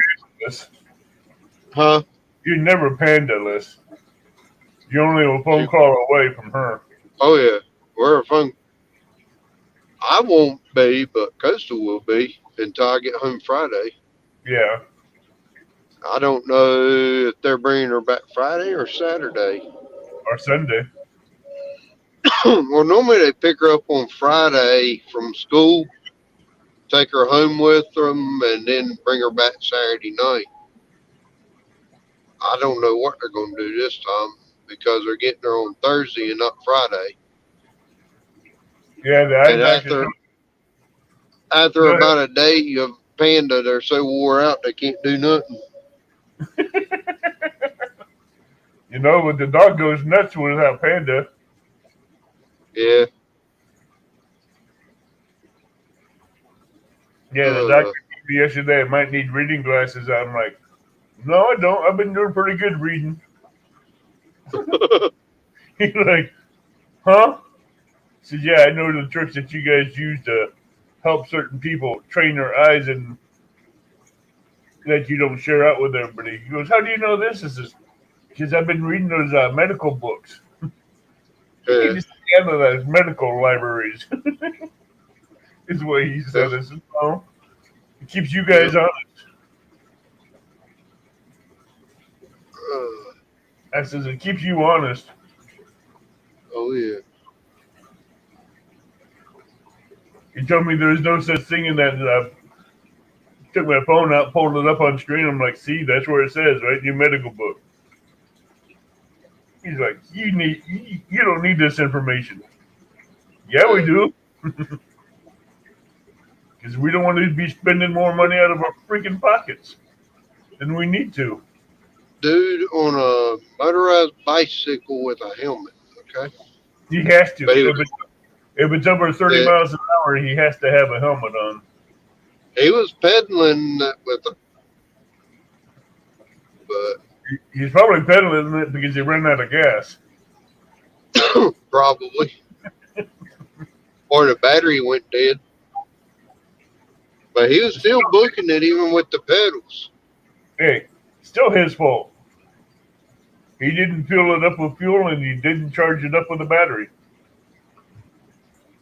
Huh? You're never Pandaless. You're only a phone call away from her. Oh yeah, we're a phone. I won't be, but Coastal will be until I get home Friday. Yeah. I don't know if they're bringing her back Friday or Saturday. Or Sunday. Well, normally they pick her up on Friday from school, take her home with them, and then bring her back Saturday night. I don't know what they're going to do this time because they're getting her on Thursday and not Friday. Yeah, And after about a day of Panda, they're so wore out they can't do nothing. You know, but the dog goes nuts without Panda. Yeah. Yeah, the doctor told me yesterday I might need reading glasses. I'm like, no, I don't. I've been doing pretty good reading. He's like, huh? I said, yeah, I know the tricks that you guys use to help certain people train their eyes and that you don't share out with everybody. He goes, how do you know this? I says, because I've been reading those medical books. You just analyze medical libraries. Is what he said. I said, no. It keeps you guys honest. I says, it keeps you honest. Oh, yeah. He told me there's no such thing in that. Took my phone out, pulled it up on screen. I'm like, see, that's where it says, right? Your medical book. He's like, you don't need this information. Yeah, we do. Because we don't want to be spending more money out of our freaking pockets than we need to. Dude on a motorized bicycle with a helmet, okay? He has to. If it's over 30 miles an hour, he has to have a helmet on. He was pedaling with a... But he's probably pedaling it because he ran out of gas. Probably. Or the battery went dead. But he was still booking it even with the pedals. Hey, still his fault. He didn't fill it up with fuel and he didn't charge it up with a battery.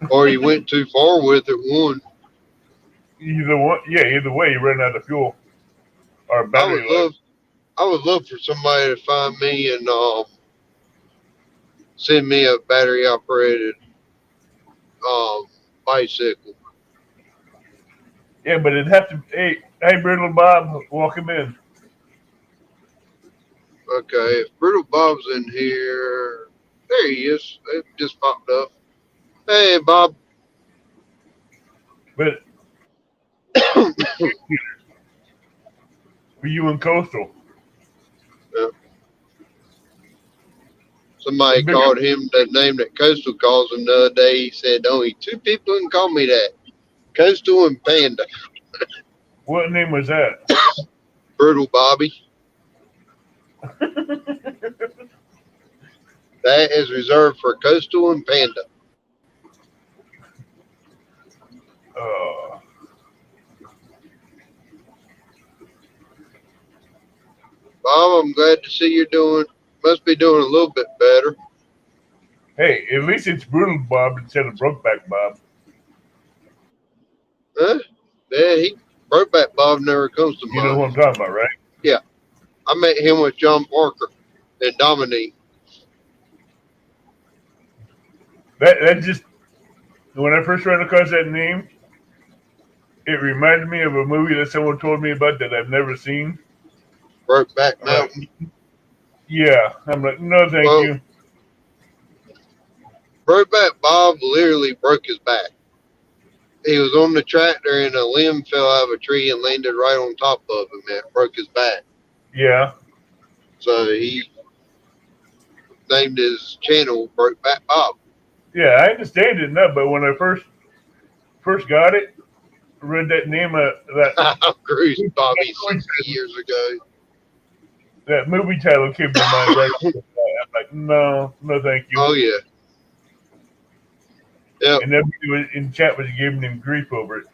Or he went too far with it, one. Either way, he ran out of fuel. Or battery I would love for somebody to find me and send me a battery operated bicycle. Yeah, but it'd have to. Hey, Brittle Bob, welcome in. Okay, if Brittle Bob's in here, there he is. It just popped up. Hey, Bob. But were you in Coastal? Yeah. Somebody called him the name that Coastal calls him the other day. He said only two people can call me that. Coastal and Panda. What name was that? Brutal Bobby. That is reserved for Coastal and Panda. Bob, I'm glad to see you're must be doing a little bit better. Hey, at least it's Brutal Bob instead of Brokeback Bob. Huh? Yeah, Brokeback Bob never comes to mind. You know who I'm talking about, right? Yeah. I met him with John Parker and Dominique. That just, when I first ran across that name, it reminded me of a movie that someone told me about that I've never seen. Brokeback Mountain. Yeah. I'm like, no, thank you. Brokeback Bob literally broke his back. He was on the tractor and a limb fell out of a tree and landed right on top of him and broke his back. Yeah. So he named his channel Brokeback Bob. Yeah, I understand it now, but when I first got it, read that name of I grew Bobby 60 years ago. that movie title came to mind right away. I'm like, no, thank you. Oh, yeah. Yep. And everybody in chat was giving him grief over it.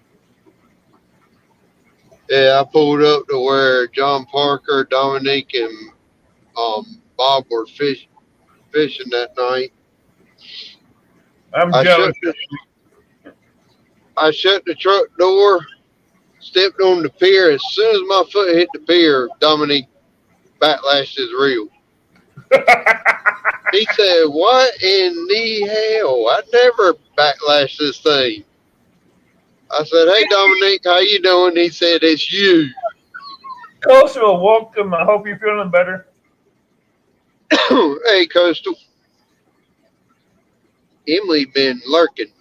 Yeah, I pulled up to where John Parker, Dominique, and Bob were fishing that night. I'm jealous. I shut the truck door, stepped on the pier. As soon as my foot hit the pier, Dominique backlashed his reel. He said, "What in the hell? I never backlashed this thing." I said, "Hey, Dominique, how you doing?" He said, "It's you." Coastal, welcome. I hope you're feeling better. Hey, Coastal. Emily been lurking.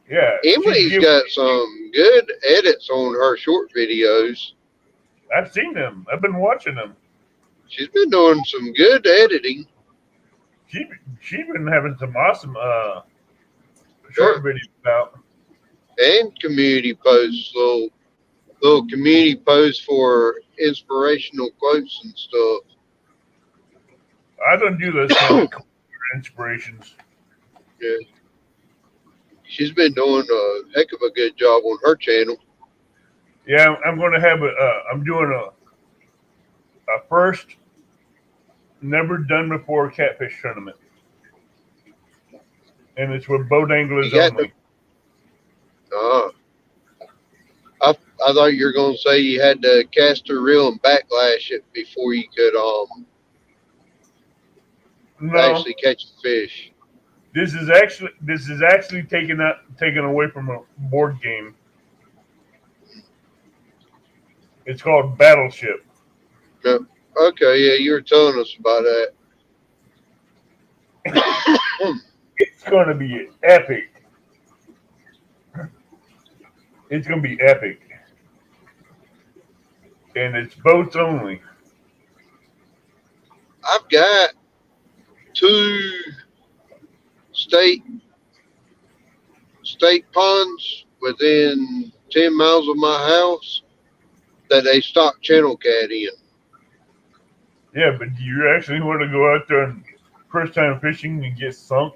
Yeah. Emily's got some good edits on her short videos. I've seen them. I've been watching them. She's been doing some good editing. She's been having some awesome short videos out. And community posts, little community posts for inspirational quotes and stuff. I don't do those kind of inspirations. Yeah. She's been doing a heck of a good job on her channel. Yeah, I'm going to have I'm doing a first, never done before catfish tournament. And it's with boat anglers only. I thought you were going to say you had to cast a reel and backlash it before you could actually catch a fish. This is actually taken away from a board game. It's called Battleship. No. Okay, yeah, you were telling us about that. It's going to be epic. It's going to be epic. And it's boats only. I've got 2 state ponds within 10 miles of my house that they stock channel cat in. Yeah, but do you actually want to go out there and first time fishing and get sunk?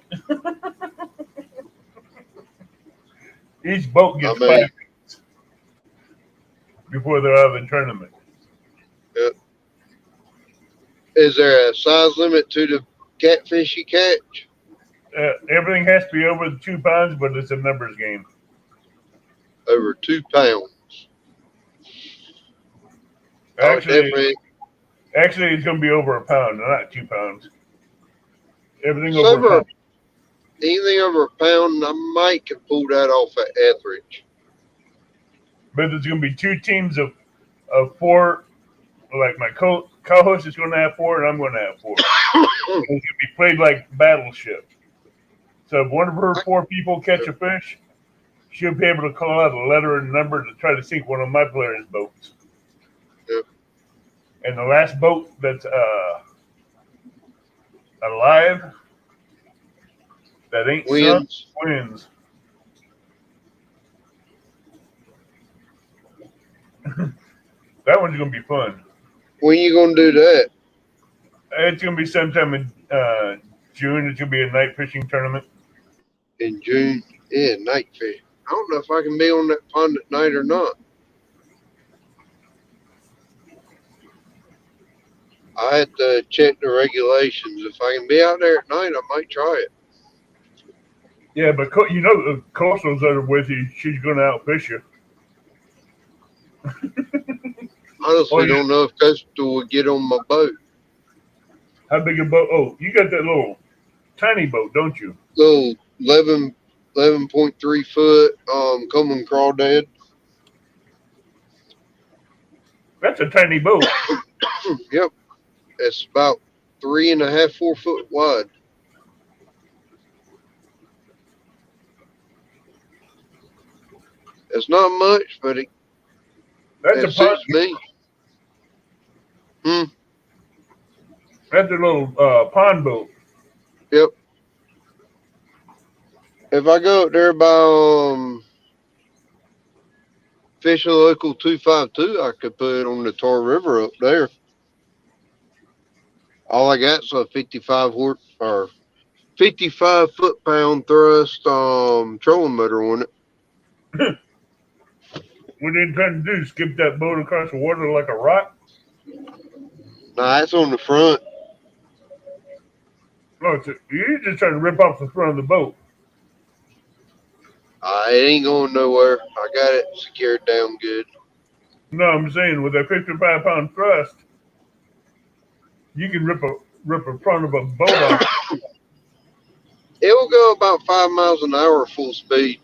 Each boat gets 5 minutes before they're out of the tournament. Yep. Is there a size limit to the catfish you catch? Everything has to be over the 2 pounds, but it's a numbers game. Over 2 pounds. Actually, it's going to be over a pound, not 2 pounds. Everything over a pound. Anything over a pound, I might can pull that off at Etheridge. But there's going to be 2 teams of 4. Like my co-host is going to have 4, and I'm going to have 4. It's going to be played like Battleship. So if one of her 4 people catch a fish, she'll be able to call out a letter and number to try to sink one of my players' boats. Yep. And the last boat that's alive, that ain't wins. Wins. That one's going to be fun. When you going to do that? It's going to be sometime in June. It's going to be a night fishing tournament. In June? Yeah, night fish. I don't know if I can be on that pond at night or not. I had to check the regulations. If I can be out there at night, I might try it. Yeah, but you know, the Coastal's there with you. She's going to outfish you. Honestly, don't know if Coastal would get on my boat. How big a boat? Oh, you got that little tiny boat, don't you? Little 11.3 foot Coleman Crawdad. That's a tiny boat. Yep. It's about 3.5, 4 foot wide. It's not much, but That's it a pond. suits me. That's a little pond boat. Yep. If I go up there by Fishing Local 252, I could put it on the Tar River up there. All I got's a 55 foot-pound thrust trolling motor on it. What they trying to do? Skip that boat across the water like a rock? Nah, it's on the front. No, you're just trying to rip off the front of the boat. It ain't going nowhere. I got it secured down good. No, I'm saying with that 55-pound thrust, you can rip a front of a boat off. It will go about 5 miles an hour full speed.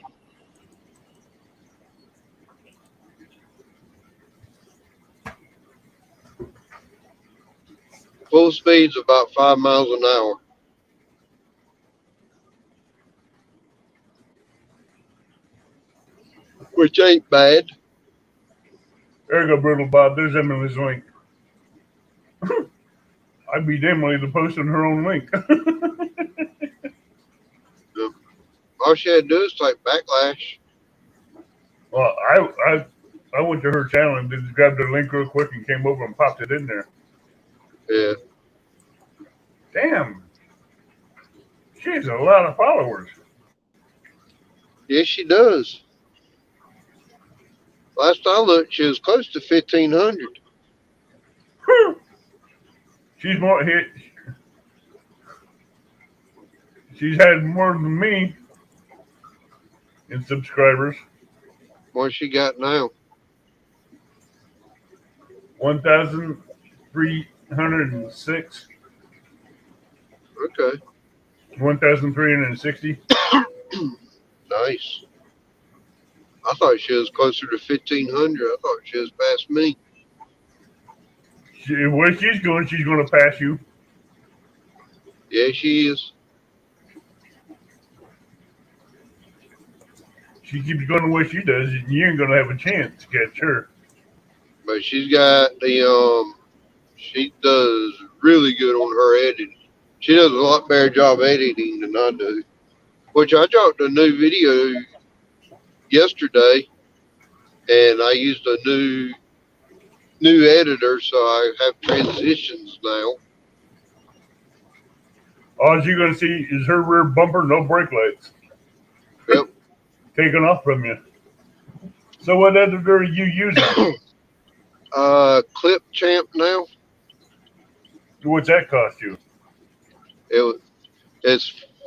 Full speed's about 5 miles an hour. Which ain't bad. There you go, Brutal Bob. There's Emily's link. I'd be Emily to post on her own link. All she had to do is type backlash. Well, I went to her channel and just grabbed her link real quick and came over and popped it in there. Yeah. Damn. She has a lot of followers. Yes, she does. Last I looked, she was close to 1,500. She's more hit. She's had more than me in subscribers. What she got now? 1,306. Okay. 1,360. Nice. I thought she was closer to 1,500. I thought she was past me. Where she's going to pass you. Yeah, she is. She keeps going the way she does, and you ain't going to have a chance to catch her. But she's got she does really good on her editing. She does a lot better job editing than I do. Which I dropped a new video yesterday, and I used a new editor, so I have transitions now. All you're going to see is her rear bumper, no brake lights. Yep. Taken off from you. So what editor are you using? Clip Champ now. What's that cost you?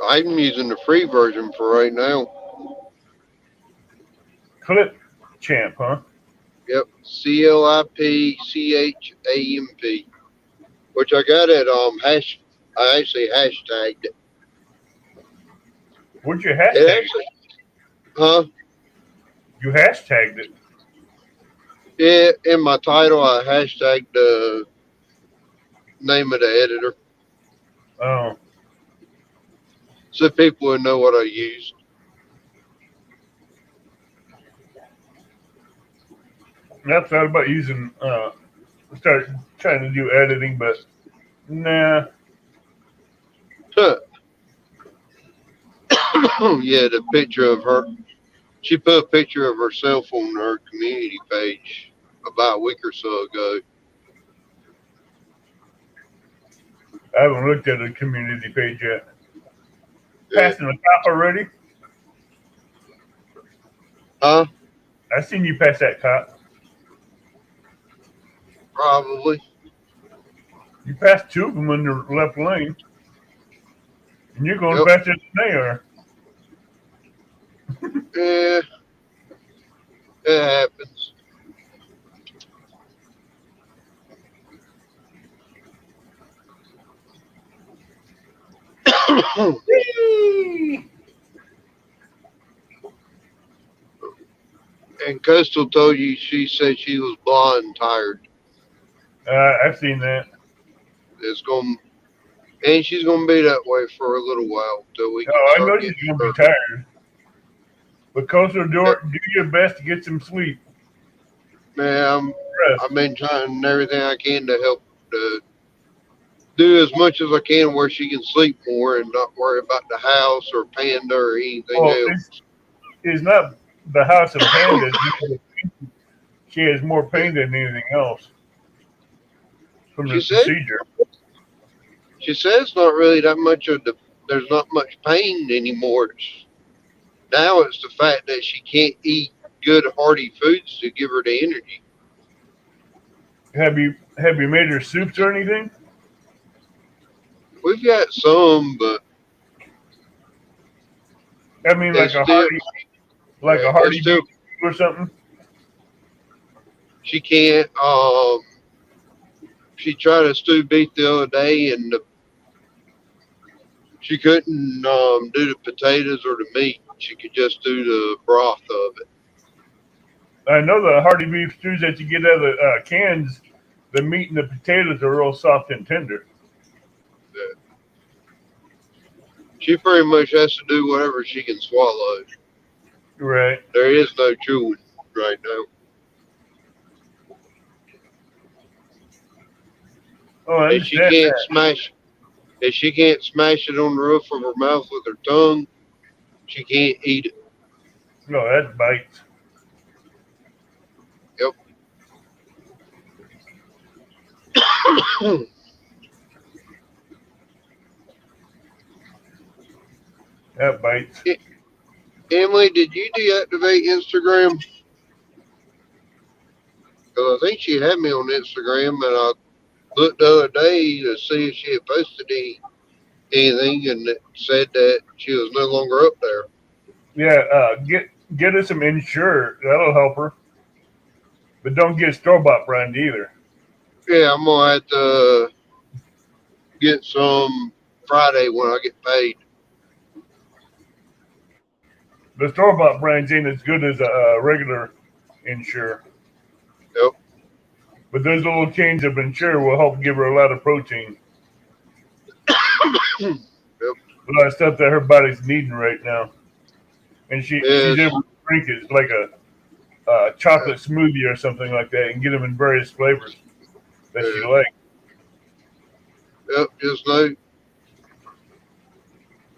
I'm using the free version for right now. Clip Champ, huh? Yep, CLIPCHAMP, which I got at I actually hashtagged it. What'd you hashtag? You hashtagged it. Yeah, in my title I hashtagged the name of the editor. Oh. So people would know what I used. I thought about using start trying to do editing, but nah. Yeah, the picture of her. She put a picture of herself on her community page about a week or so ago. I haven't looked at the community page yet. Yeah. Passing the cop already? Huh? I seen you pass that cop. Probably. You passed two of them in the left lane. And you're going faster than they are. Yeah. It happens. And Coastal told you she said she was blind and tired. I've seen that. And she's gonna be that way for a little while till we. Oh, I know she's gonna be tired. But Coastal, do your best to get some sleep. Man, Rest. I've been trying everything I can to help do as much as I can where she can sleep more and not worry about the house or Panda or anything Well, else. it's not the house of pandas. She has more pain than anything else from She the said procedure. she says not really that much of there's not much pain anymore. Now it's the fact that she can't eat good hearty foods to give her the energy. Have you made her soups or anything? We've got some, but I mean, it's still like a it's hearty still beef or something. she can't. She tried a stew beef the other day, and she couldn't do the potatoes or the meat. She could just do the broth of it. I know the hearty beef stews that you get out of the cans. The meat and the potatoes are real soft and tender. She pretty much has to do whatever she can swallow. Right. There is no chewing right now. Oh, I And she understand can't that. smash if she can't smash it on the roof of her mouth with her tongue, she can't eat it. No, that bites. Yep. That bites. Emily, did you deactivate Instagram? Because I think she had me on Instagram, and I looked the other day to see if she had posted anything, and it said that she was no longer up there. Yeah. Get her some Ensure. That'll help her. But don't get store bought brand either. Yeah, I'm gonna have to get some Friday when I get paid. The store bought brands ain't as good as a regular Ensure. Yep. But those little chains of Ensure will help give her a lot of protein. Yep. A lot of stuff that her body's needing right now. And she's Yes. able to drink it like a chocolate smoothie or something like that and get them in various flavors that she likes. Yep. Just know.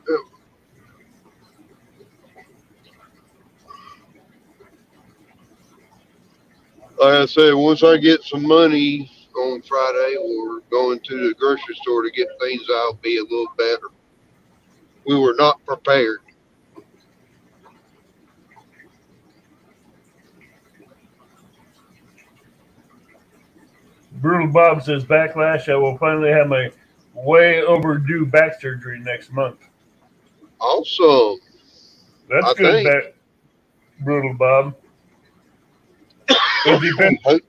Yep. Like I said, once I get some money on Friday, we're going to the grocery store to get things out be a little better. We were not prepared. Brutal Bob says, backlash, I will finally have my way overdue back surgery next month. Awesome. That's I good, think. Brutal Bob. It depends.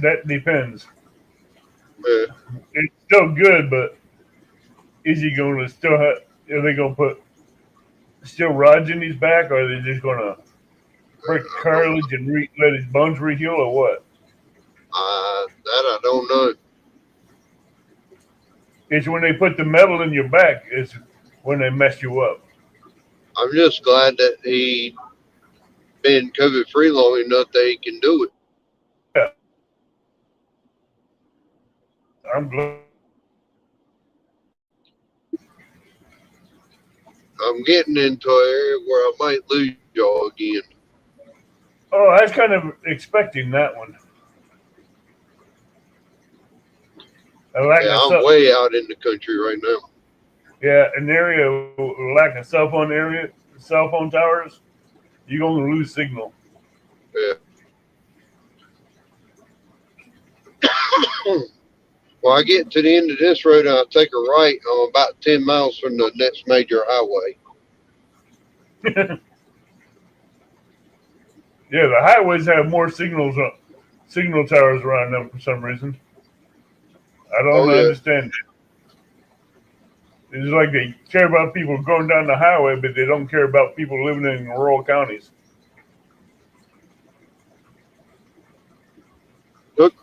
That depends. It's still good, but is he going to still have, are they going to put still rods in his back, or are they just going to break the cartilage and let his bones reheal, or what? That I don't know. It's when they put the metal in your back is when they mess you up. I'm just glad that he been COVID free long enough that he can do it. Yeah. I'm glad. I'm getting into an area where I might lose y'all again. Oh, I was kind of expecting that one. Yeah, I'm way out in the country right now. Yeah, an area like a cell phone towers, you're going to lose signal. Yeah. Well, I get to the end of this road and I take a right. I'm about 10 miles from the next major highway. Yeah, the highways have more signal towers around them for some reason. I don't understand it. It's like they care about people going down the highway, but they don't care about people living in rural counties. Look.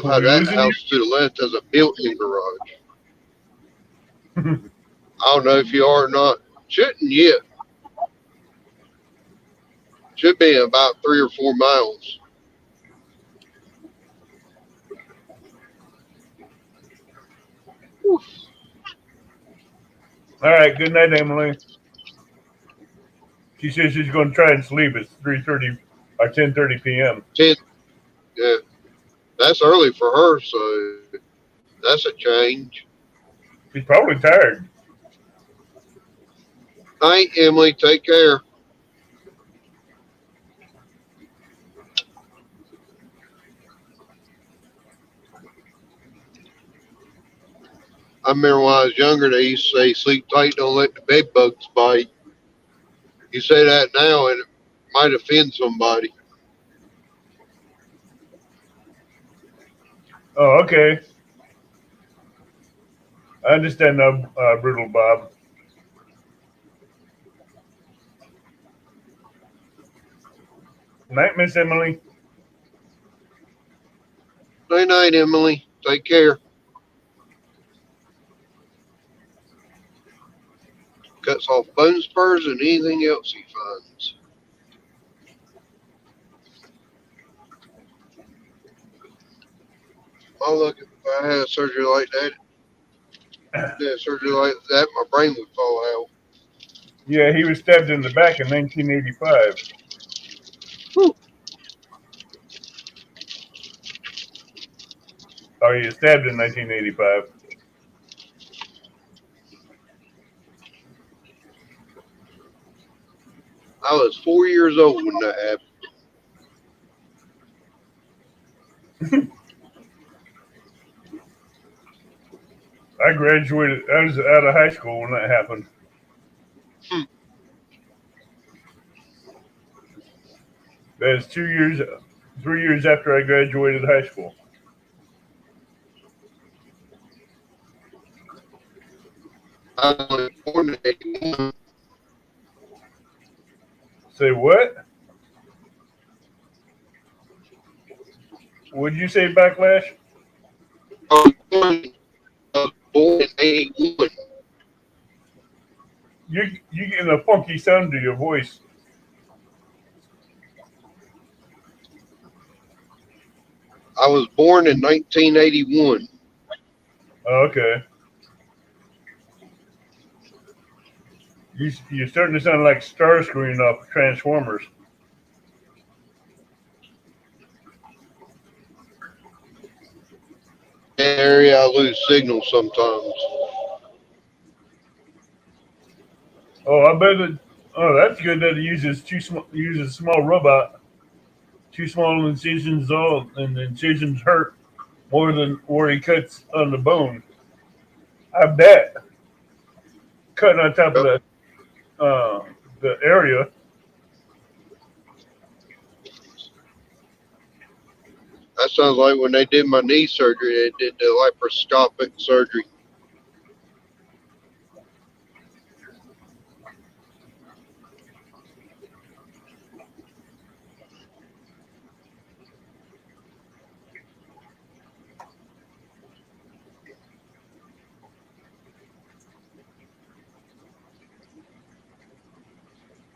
Behind we that losing house to the left has a built-in garage. you? I don't know if you are or not. Shouldn't yet. Should be about 3 or 4 miles. All right. Good night, Emily. She says she's going to try and sleep. It's 3:30 or 10:30 p.m. 10. Yeah, that's early for her, so that's a change. She's probably tired. Night, Emily. Take care. I remember when I was younger, they used to say, sleep tight, don't let the bed bugs bite. You say that now, and it might offend somebody. Oh, okay. I understand now, Brutal Bob. Night, Miss Emily. Night, night, Emily. Take care. Cuts off bone spurs and anything else he finds. Oh, look, if I had surgery like that, my brain would fall out. Yeah, he was stabbed in the back in 1985. Whew. Oh, he was stabbed in 1985. I was 4 years old when that happened. I graduated. I was out of high school when that happened. Hmm. That is 2 years, 3 years after I graduated high school. I was born in 81. Say what? Would you say backlash? I was born in 81. You getting a funky sound to your voice. I was born in 1981. Oh, okay. You're starting to sound like Starscream off Transformers. Area, I lose signal sometimes. Oh, I bet it. Oh, that's good that it uses a small robot. Two small incisions, all and the incisions hurt more than where he cuts on the bone. I bet cutting on top of Yep. the area. That sounds like when they did my knee surgery, they did the laparoscopic surgery.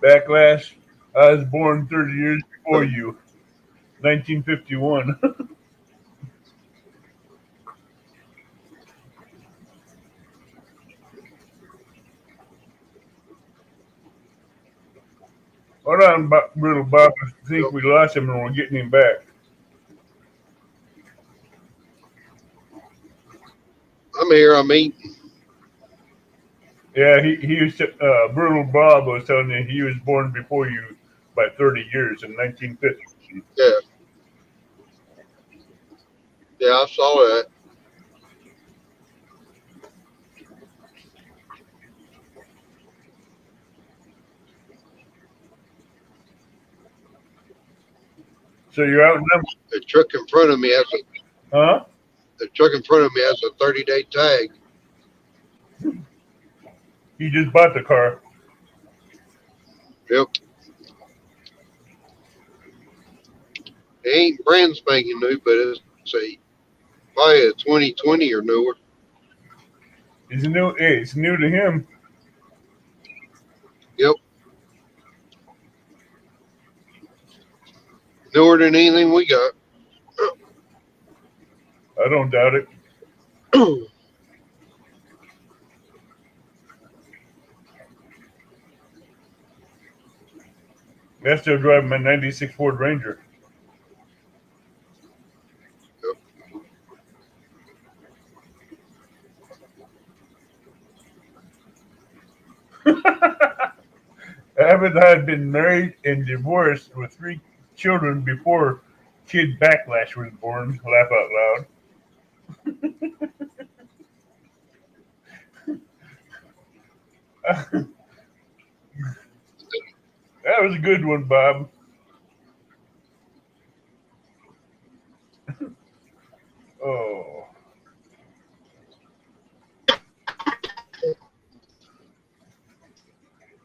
Backlash. I was born 30 years before you, 1951. Hold on, Brutal Bob. I think Yep. we lost him and we're getting him back. I'm here, I'm eating. Yeah, he was Brutal Bob was telling you he was born before you by 30 years in 1950. Yeah, yeah, I saw that. So you're outnumbered, The truck in front of me has huh? the truck in front of me has a 30-day tag. You just bought the car. Yep. It ain't brand spanking new, but it's a probably a 2020 or newer. It's new. It's new to him. Yep. Newer than anything we got. I don't doubt it. I still driving my '96 Ford Ranger. Abbott had been married and divorced with 3 children before Kid Backlash was born. Laugh out loud. That was a good one, Bob. Oh.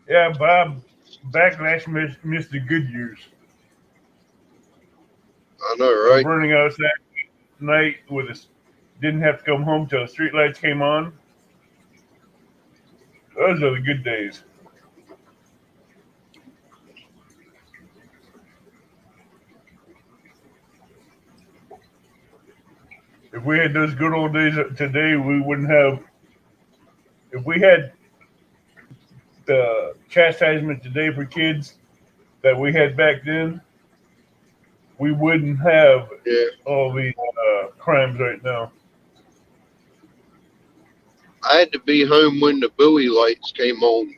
Yeah, Bob. Backlash missed the good years. I know, right? Burning outside night with us, didn't have to come home till the street lights came on. Those are the good days. If we had those good old days today, we wouldn't have. If we had the chastisement today for kids that we had back then, we wouldn't have all these crimes right now. I had to be home when the buoy lights came on.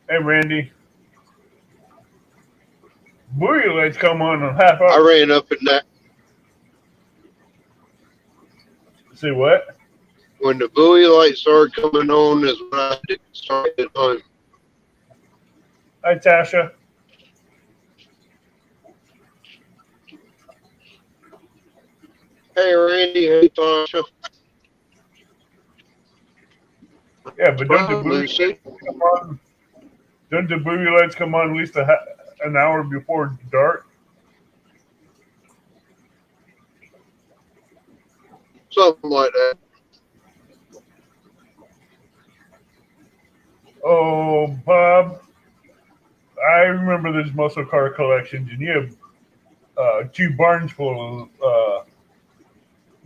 Hey, Randy, buoy lights come on in half hour. I ran up in that. See what? When the buoy lights started coming on is when I started home. Hi, Tasha. Hey, Randy. Hey, Tasha. Yeah, but don't the buoy Lucy. come on? Don't the buoy lights come on at least an hour before dark? Something like that. Oh, Bob, I remember those muscle car collections, and you have 2 barns full of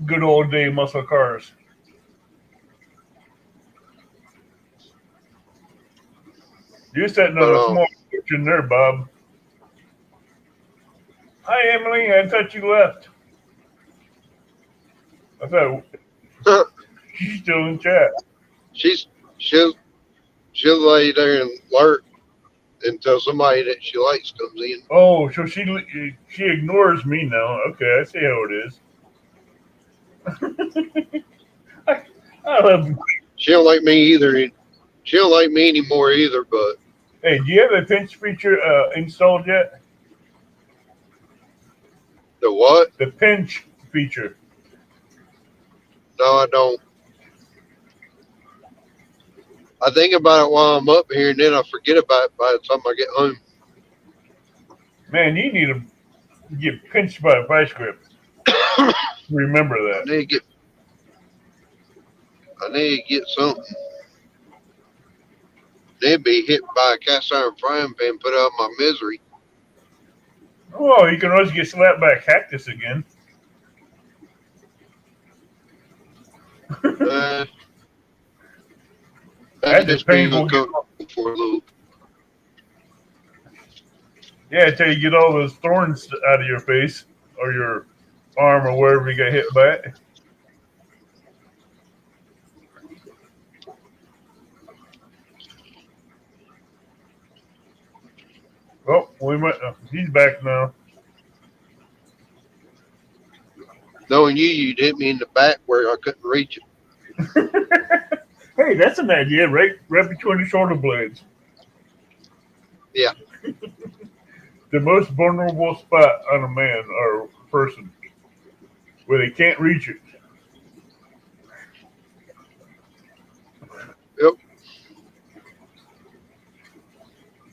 good old day muscle cars. You're sitting on a small kitchen there, Bob. Hi, Emily. I thought you left. I thought she's still in chat. She'll lay there and lurk until somebody that she likes comes in. Oh, so she ignores me now. Okay, I see how it is. I love. She don't like me either. She don't like me anymore either. But Hey, do you have a pinch feature installed yet? the what? The pinch feature. No, I don't. I think about it while I'm up here, and then I forget about it by the time I get home. Man, you need to get pinched by a vice grip. Remember that. I need to get something. They'd be hit by a cast iron frying pan, put out my misery. Oh, you can always get slapped by a cactus again. That's just being uncomfortable for a little. Yeah, until you get all those thorns out of your face or your arm or wherever you got hit by it. Oh, he's back now. Knowing you'd hit me in the back where I couldn't reach it. Hey, that's an idea, right between the shoulder blades. Yeah. The most vulnerable spot on a man or person where they can't reach it. Yep.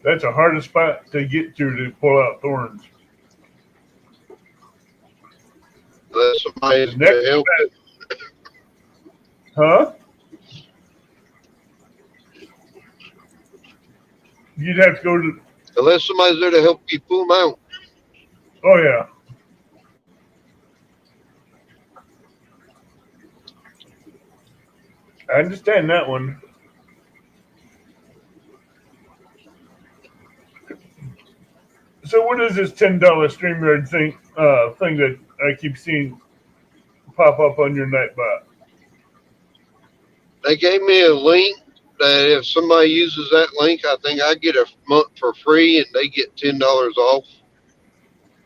That's the hardest spot to get to pull out thorns. That's some somebody's The next to help it. Huh? You'd have to go to. Unless somebody's there to help you pull them out. Oh yeah. I understand that one. So what is this $10 StreamYard thing that I keep seeing pop up on your Nightbot? They gave me a link that if somebody uses that link, I think I get a month for free and they get $10 off.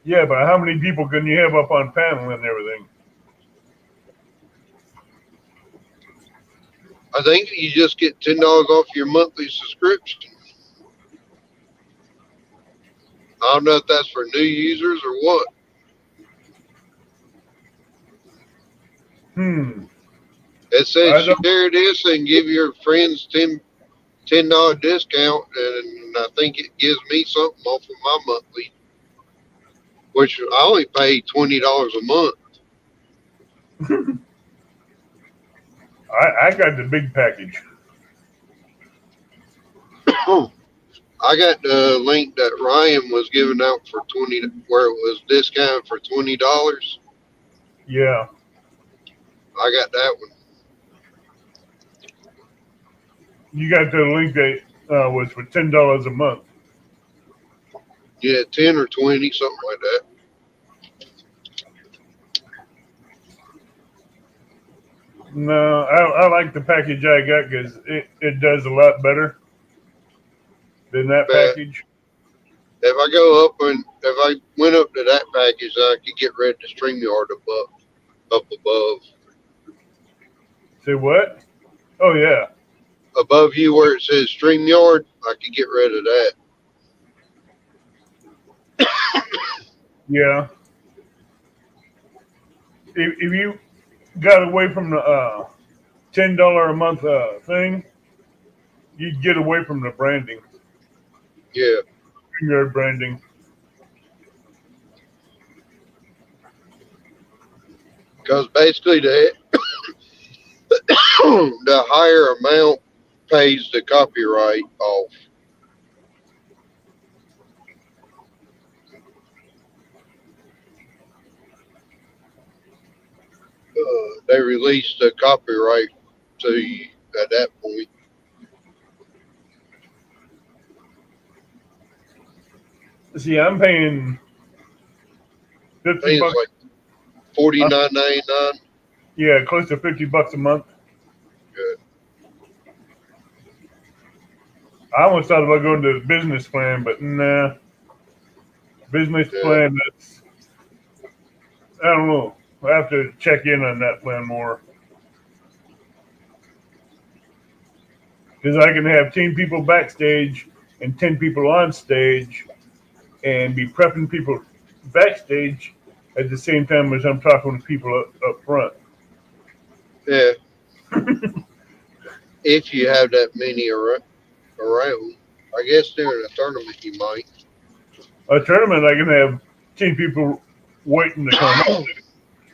Yeah, but how many people can you have up on panel and everything? I think you just get $10 off your monthly subscription. I don't know if that's for new users or what. It says share this and give your friends $10 discount, and I think it gives me something off of my monthly, which I only pay $20 a month. I got the big package. I got the link that Ryan was giving out for $20, where it was discounted for $20. Yeah. I got that one. You got the link that was for $10 a month. Yeah, 10 or 20, something like that. No, I like the package I got because it does a lot better than that package. If I go up and if I went up to that package, I could get rid of the StreamYard up above. Say what? Oh yeah. Above you where it says StreamYard, I could get rid of that. Yeah. If you got away from the $10 a month thing, you'd get away from the branding. Yeah. Your branding. Because basically the higher amount pays the copyright off. They release the copyright to you at that point. See, I'm paying $50. Like $49.99. Yeah, close to $50 a month. Good. I almost thought about going to the business plan, but nah. Business plan, that's, I don't know. I have to check in on that plan more. Because I can have 10 people backstage and 10 people on stage and be prepping people backstage at the same time as I'm talking to people up front. Yeah. If you have that many around. I guess during a tournament you might. A tournament, I can have 10 people waiting to come on.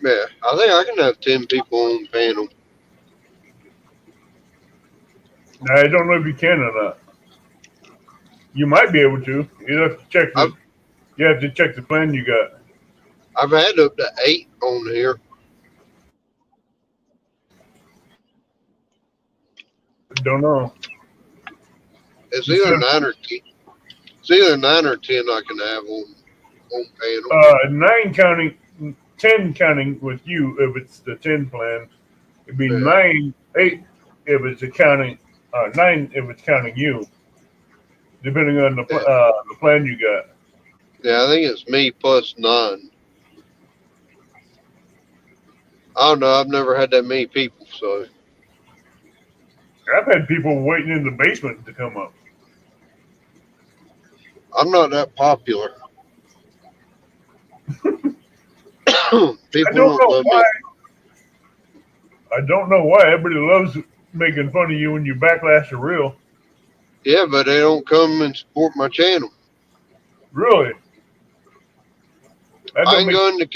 Yeah, I think I can have 10 people on the panel. Now, I don't know if you can or not. You might be able to. You have to check the plan you got. I've had up to 8 on here. Don't know. It's either 9 or 10. It's either 9 or 10 I can have on panel. 10 counting with you if it's the 10 plan. It'd be 8 if it's counting 9 if it's counting you, depending on the plan you got. Yeah, I think it's me plus 9. I don't know. I've never had that many people, so. I've had people waiting in the basement to come up. I'm not that popular. People don't love me. I don't know why. Everybody loves making fun of you when you backlash are real. Yeah, but they don't come and support my channel. Really? I can go into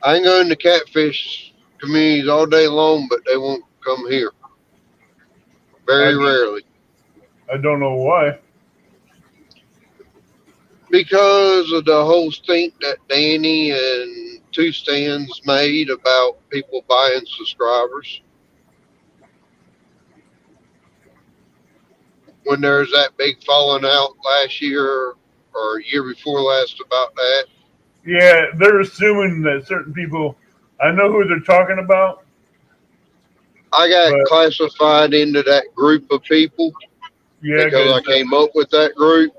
I can go into catfish communities all day long, but they won't come here. Very rarely. I don't know why. Because of the whole stink that Danny and Two Stands made about people buying subscribers. When there was that big falling out last year or year before last about that. Yeah, they're assuming that certain people, I know who they're talking about. I got But, classified into that group of people yeah, because I came up with that group.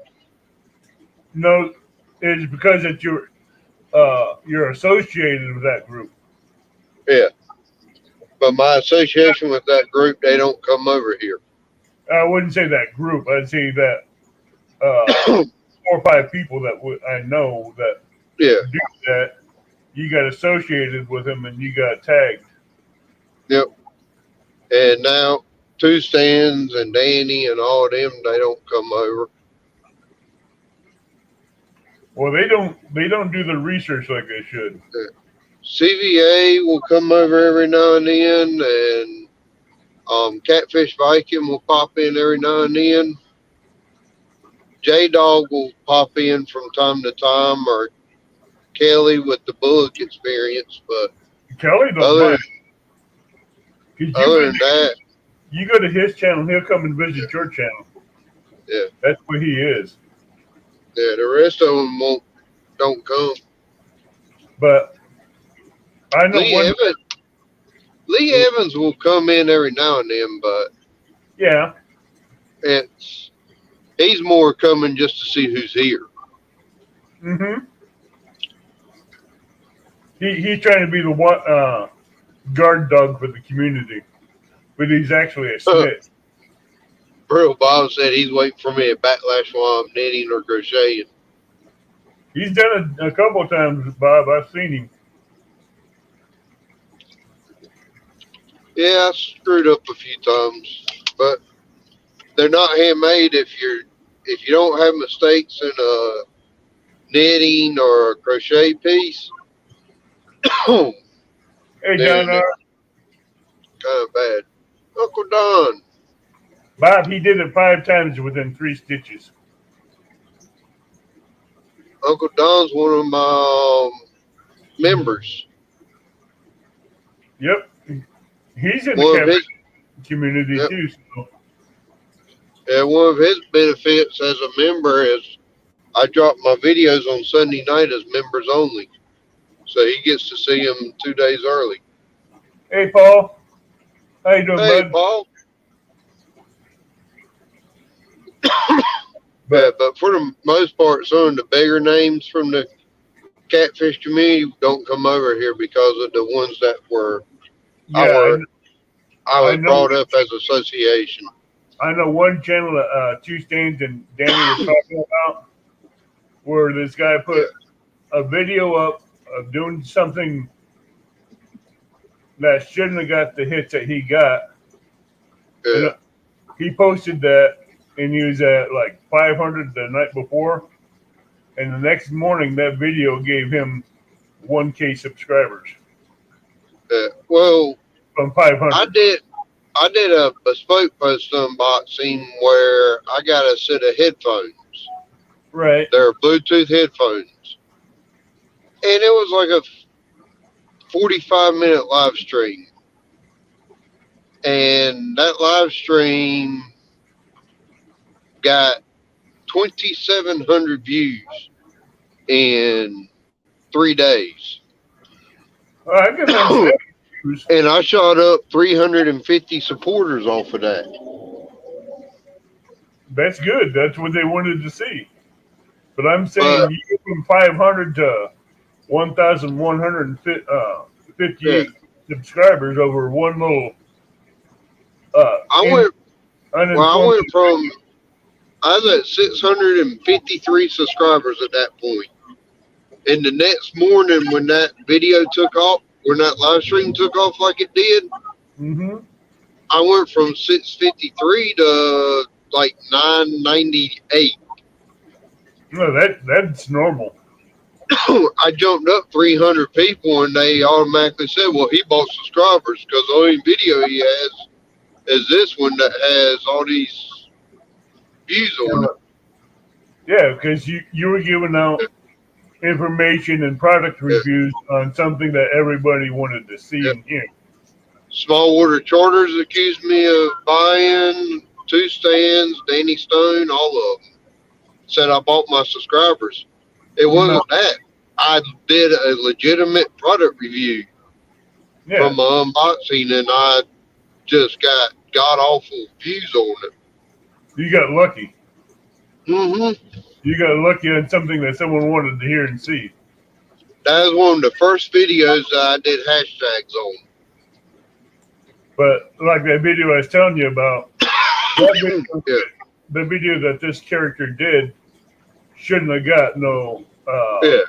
No, it's because that you're associated with that group. Yeah. But my association with that group, they don't come over here. I wouldn't say that group. I'd say that 4 or 5 people that I know that Yeah. do that. You got associated with them and you got tagged. Yep. And now Two Stands and Danny and all of them, they don't come over. Well, they don't do the research like they should. Yeah. CVA will come over every now and then, and Catfish Viking will pop in every now and then. J-Dog will pop in from time to time, or Kelly with the book experience, but Kelly don't mind. Other than that, you go to his channel, he'll come and visit your channel. Yeah. That's what he is. Yeah, the rest of them don't come. But I know Lee Evans will come in every now and then, but yeah, he's more coming just to see who's here. Mm-hmm. He's trying to be the guard dog for the community, but he's actually a snitch. Bro, Bob said he's waiting for me at Backlash while I'm knitting or crocheting. He's done it a couple of times, Bob. I've seen him. Yeah, I screwed up a few times, but they're not handmade if you don't have mistakes in a knitting or a crochet piece. Hey, John. Kind of bad. Uncle Don. Bob, he did it 5 times within 3 stitches. Uncle Don's one of my members. Yep. He's in the community too. So. Yeah, one of his benefits as a member is I drop my videos on Sunday night as members only. So he gets to see them 2 days early. Hey, Paul. How you doing, Hey, bud? Paul. But for the most part, some of the bigger names from the catfish community don't come over here because of the ones that were I was brought up as association. I know one channel that Two Stands and Danny was talking about, where this guy put a video up of doing something that shouldn't have got the hits that he got. Yeah. He posted that, and he was at like 500 the night before, and the next morning that video gave him 1K subscribers. Well, from 500. I did a bespoke post unboxing where I got a set of headphones. Right. They're Bluetooth headphones. And it was like a 45-minute live stream. And that live stream got 2,700 views in 3 days. I can understand. And I shot up 350 supporters off of that. That's good. That's what they wanted to see. But I'm saying you go from 500 to 1,158 subscribers over one little. I was at 653 subscribers at that point. And the next morning when that video took off, when that live stream took off like it did, I went from 653 to like 998. No, that's normal. I jumped up 300 people, and they automatically said, "Well, he bought subscribers because the only video he has is this one that has all these views on it." Yeah, because you were giving out information and product Yeah, reviews on something that everybody wanted to see yeah. and hear. Small Water Charters accused me of buying 2 stands, Danny Stone, all of them. Said I bought my subscribers. It No, wasn't that. I did a legitimate product review yeah, from my unboxing, and I just got god awful views on it. you got lucky. Mm-hmm. You got lucky on something that someone wanted to hear and see. That was one of the first videos that I did hashtags on. But like that video I was telling you about, that video, Yeah, the video that this character did shouldn't have got no yeah,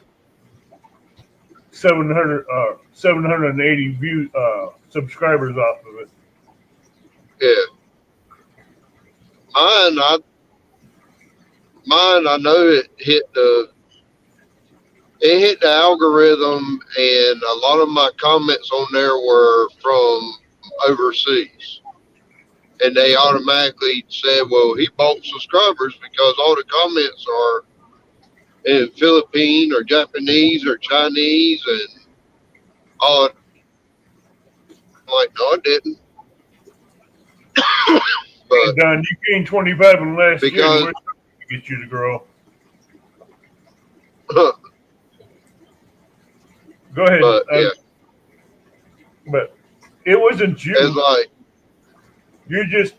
780 view subscribers off of it. yeah. Mine, I know it hit the algorithm, and a lot of my comments on there were from overseas, and they automatically said, "Well, he bought subscribers because all the comments are in Philippine or Japanese or Chinese," and all. I'm like, no, I didn't, Hey, but Don, you gained 25 in the last year. because, We're trying to get you to grow. but Go ahead. yeah, But it wasn't you. it's like You were it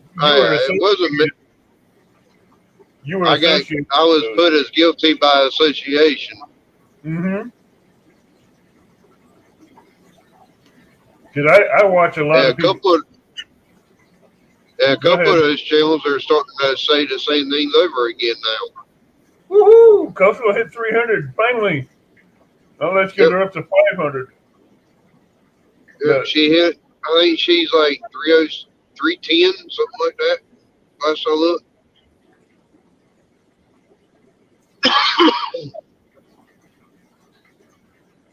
wasn't me. you were I associated. was put as guilty by association. Mm-hmm. Because I watch a lot Yeah, of people. a couple of those channels are starting to say the same things over again now. Woohoo! Coastal hit 300 finally. Now let's get her up to 500. Yeah, But she hit. I think she's like 310, something like that. Last I looked.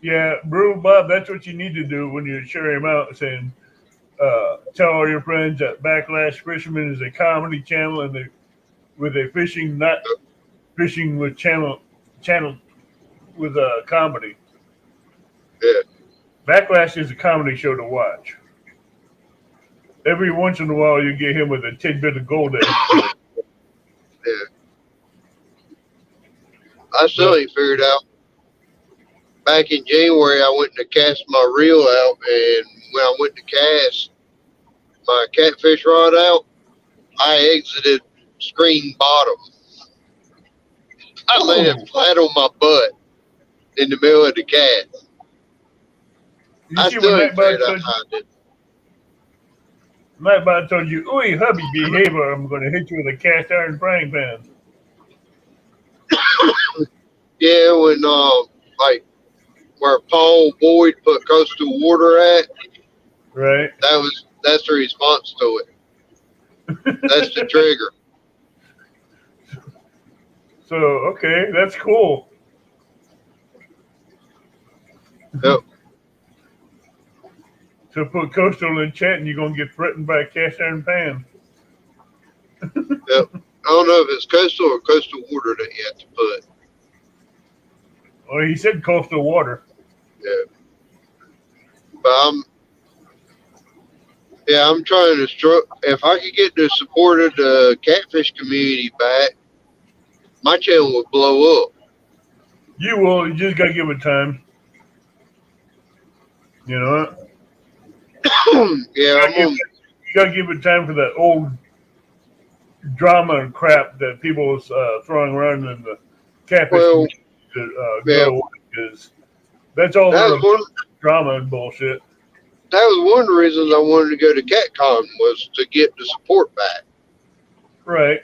yeah, Brutal Bob, that's what you need to do when you share him out, saying, tell all your friends that Backlash Fisherman is a comedy channel and with a fishing, not fishing with channel with a comedy. Yeah, Backlash is a comedy show to watch. Every once in a while, you get him with a tidbit of gold. yeah. I still ain't figured out. Back in January, I went to cast my reel out, and when I went to cast my catfish rod out, I exited screen bottom. I landed flat on my butt in the middle of the cast. I still ain't figured out how I did. Nightbot told you, "Ooh, hubby, behavior! I'm going to hit you with a cast iron frying pan." Yeah, when like where Paul Boyd put Coastal Water at, Right. That's the response to it. That's the trigger. So okay, that's cool. Yep. So put Coastal in chat, and you're gonna get threatened by a cast iron pan. Yep. I don't know if it's Coastal or Coastal Water that you have to put. Well, he said coastal water. Yeah. But I'm trying to if I could get the support of the catfish community back, my channel would blow up. You will. You just gotta give it time. You know what? Yeah, You gotta give it time for that old drama and crap that people was throwing around in the catfish community to go away, because that's all drama and bullshit. That was one of the reasons I wanted to go to CatCon, was to get the support back. Right.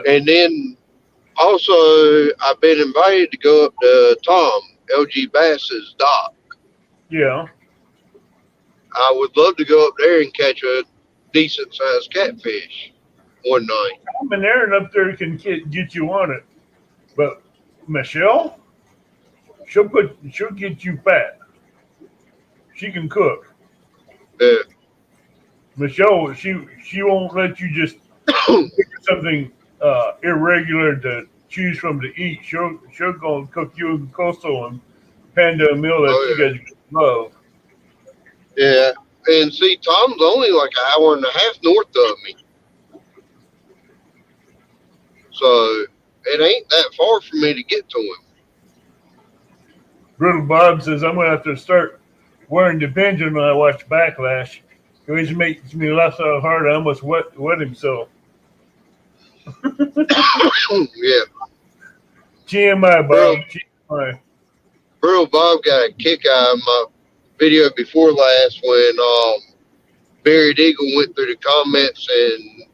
And then also I've been invited to go up to Tom LG Bass's dock. Yeah. I would love to go up there and catch a decent sized catfish one night. Tom and Aaron up there can get you on it, but Michelle, she'll get you fat. She can cook. Yeah. Michelle, she won't let you just pick something irregular to choose from to eat. She'll go and cook you and Coastal and Panda a meal that you Oh, guys love. yeah. Yeah. And see, Tom's only like an hour and a half north of me. So it ain't that far for me to get to him. Brittle Bob says I'm gonna have to start wearing the Benjamin when I watch Backlash. It always makes me laugh so hard I almost wet himself. Yeah. TMI, Bob. TMI. Bro Bob got a kick out of my video before last when Buried Eagle went through the comments and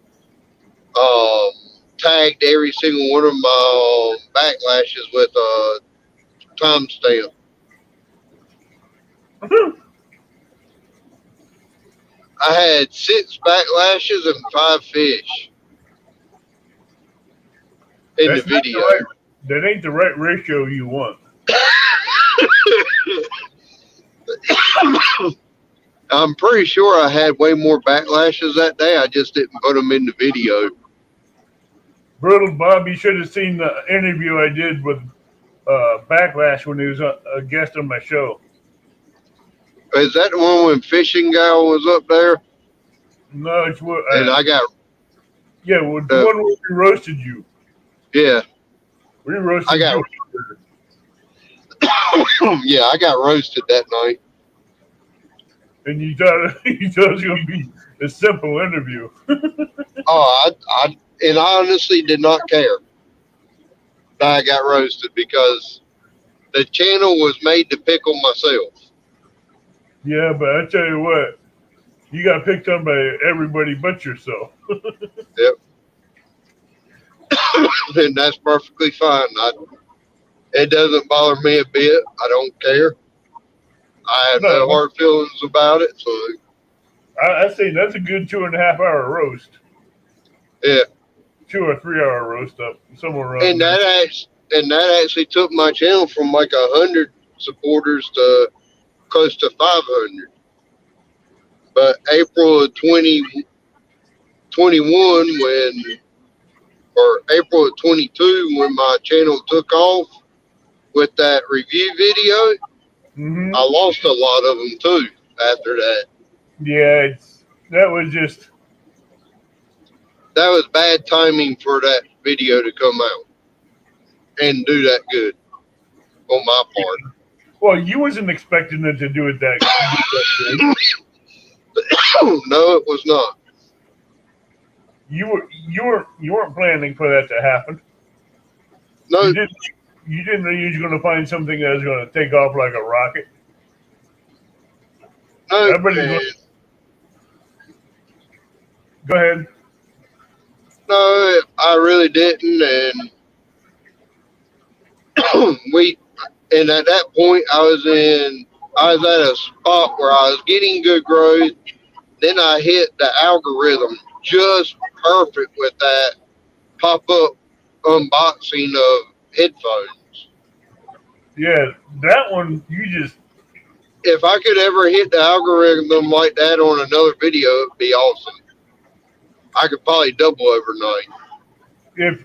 tagged every single one of my backlashes with a timestamp. I had 6 backlashes and 5 fish in the That's not video. that ain't the right ratio you want. I'm pretty sure I had way more backlashes that day. I just didn't put them in the video. Brutal Bob, you should have seen the interview I did with Backlash when he was a guest on my show. Is that the one when Fishing Gal was up there? No, it's what. And I got, Yeah, well, the one where we roasted you. yeah, We roasted I got, you. yeah, I got roasted that night. And you thought it was going to be a simple interview. Oh, and I honestly did not care that I got roasted because the channel was made to pickle myself. Yeah, but I tell you what, you got picked on by everybody but yourself. Yep. And that's perfectly fine. It doesn't bother me a bit. I don't care. I have no hard feelings about it. So I say that's a good 2.5 hour roast. Yeah. 2 or 3 hour roast up somewhere around. And that actually took my channel from like 100 supporters to close to 500. But April of 2021 or April of 22 when my channel took off with that review video, I lost a lot of them too after that. Yeah, that was bad timing for that video to come out and do that good on my part. Well, you wasn't expecting it to do it that good. No, it was not. You weren't planning for that to happen. No, you didn't know you was going to find something that was going to take off like a rocket. No, go ahead. No, I really didn't, and at that point I was at a spot where I was getting good growth. Then I hit the algorithm just perfect with that pop-up unboxing of headphones. Yeah, that one if I could ever hit the algorithm like that on another video, it'd be awesome. I could probably double overnight. If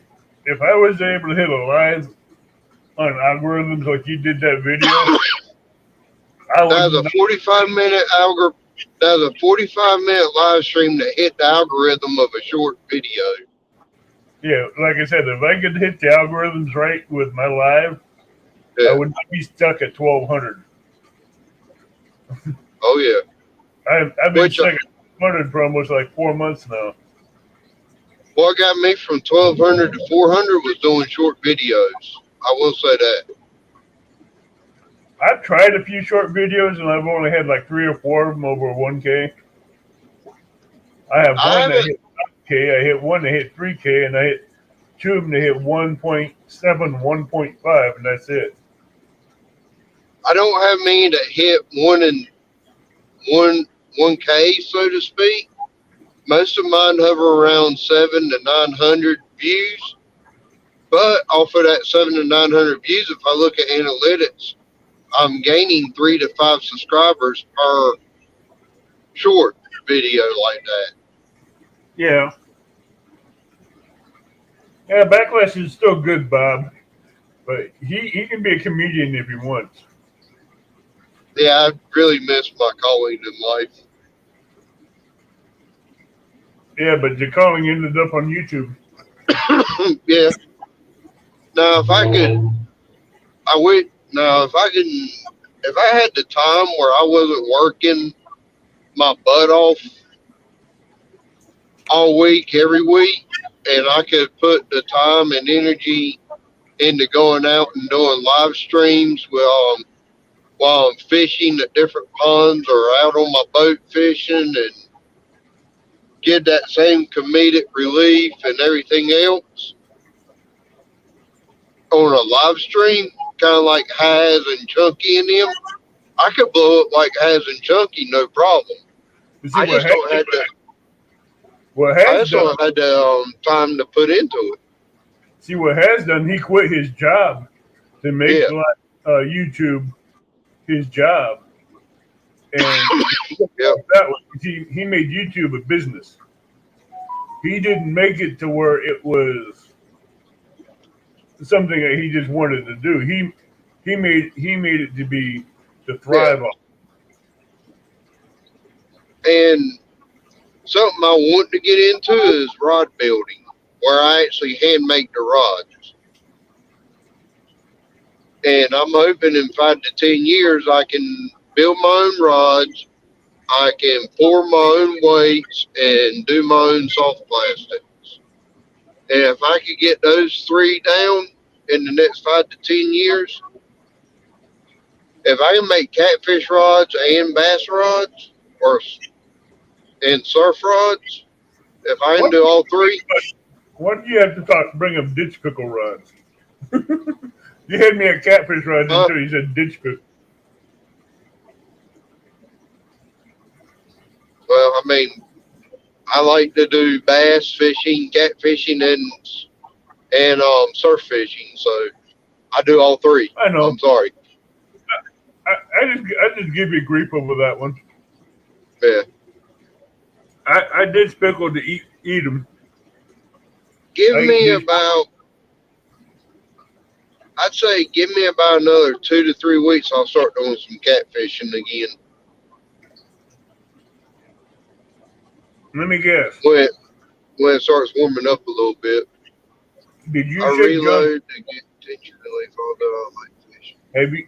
I was able to hit a live on algorithms like you did that video, that was a 45-minute algorithm. That was a 45-minute live stream that hit the algorithm of a short video. Yeah, like I said, if I could hit the algorithms right with my live, I would not be stuck at 1,200. Oh yeah. I've been stuck at 1,200 for almost like 4 months now. What got me from 1,200 to 400 was doing short videos. I will say that. I've tried a few short videos and I've only had like 3 or 4 of them over 1K. I have one that hit 5K, I hit one that hit 3K, and I hit 2 of them that hit 1.7, 1.5, and that's it. I don't have many that hit 1K, so to speak. Most of mine hover around 700 to 900 views. But off of that 700 to 900 views, if I look at analytics, I'm gaining 3 to 5 subscribers per short video like that. Yeah. Yeah, Backlash is still good, Bob. But he can be a comedian if he wants. Yeah, I really miss my calling in life. Yeah, but the calling ended up on YouTube. Yeah. Now, if I could, I would. Now, if I had the time where I wasn't working my butt off all week, every week, and I could put the time and energy into going out and doing live streams while I'm fishing at different ponds or out on my boat fishing and get that same comedic relief and everything else on a live stream, kind of like Haz and Chunky and them, I could blow up like Haz and Chunky, no problem. You see I just don't have the. I just don't have the time to put into it. See what Has done? He quit his job to make Yeah. YouTube his job, and Yep. that was he made YouTube a business. He didn't make it to where it was something that he just wanted to do. He made it to be to thrive on. And something I want to get into is rod building, where I actually hand make the rods. And I'm hoping in 5 to 10 years I can build my own rods. I can pour my own weights and do my own soft plastics. And if I could get those 3 down in the next 5 to 10 years, if I can make catfish rods and bass rods and surf rods, if I can do all 3. Why do you have to bring up ditch pickle rods? You had me at catfish rods until you said ditch pickle. Well, I mean, I like to do bass fishing, catfishing, and surf fishing. So I do all 3. I know. I'm sorry. I just give you grief over that one. Yeah. I ditch pickle to eat them. I'd say give me about another 2 to 3 weeks. I'll start doing some catfishing again. Let me guess. When it starts warming up a little bit. Did you reload to get tension relief, although I like fishing.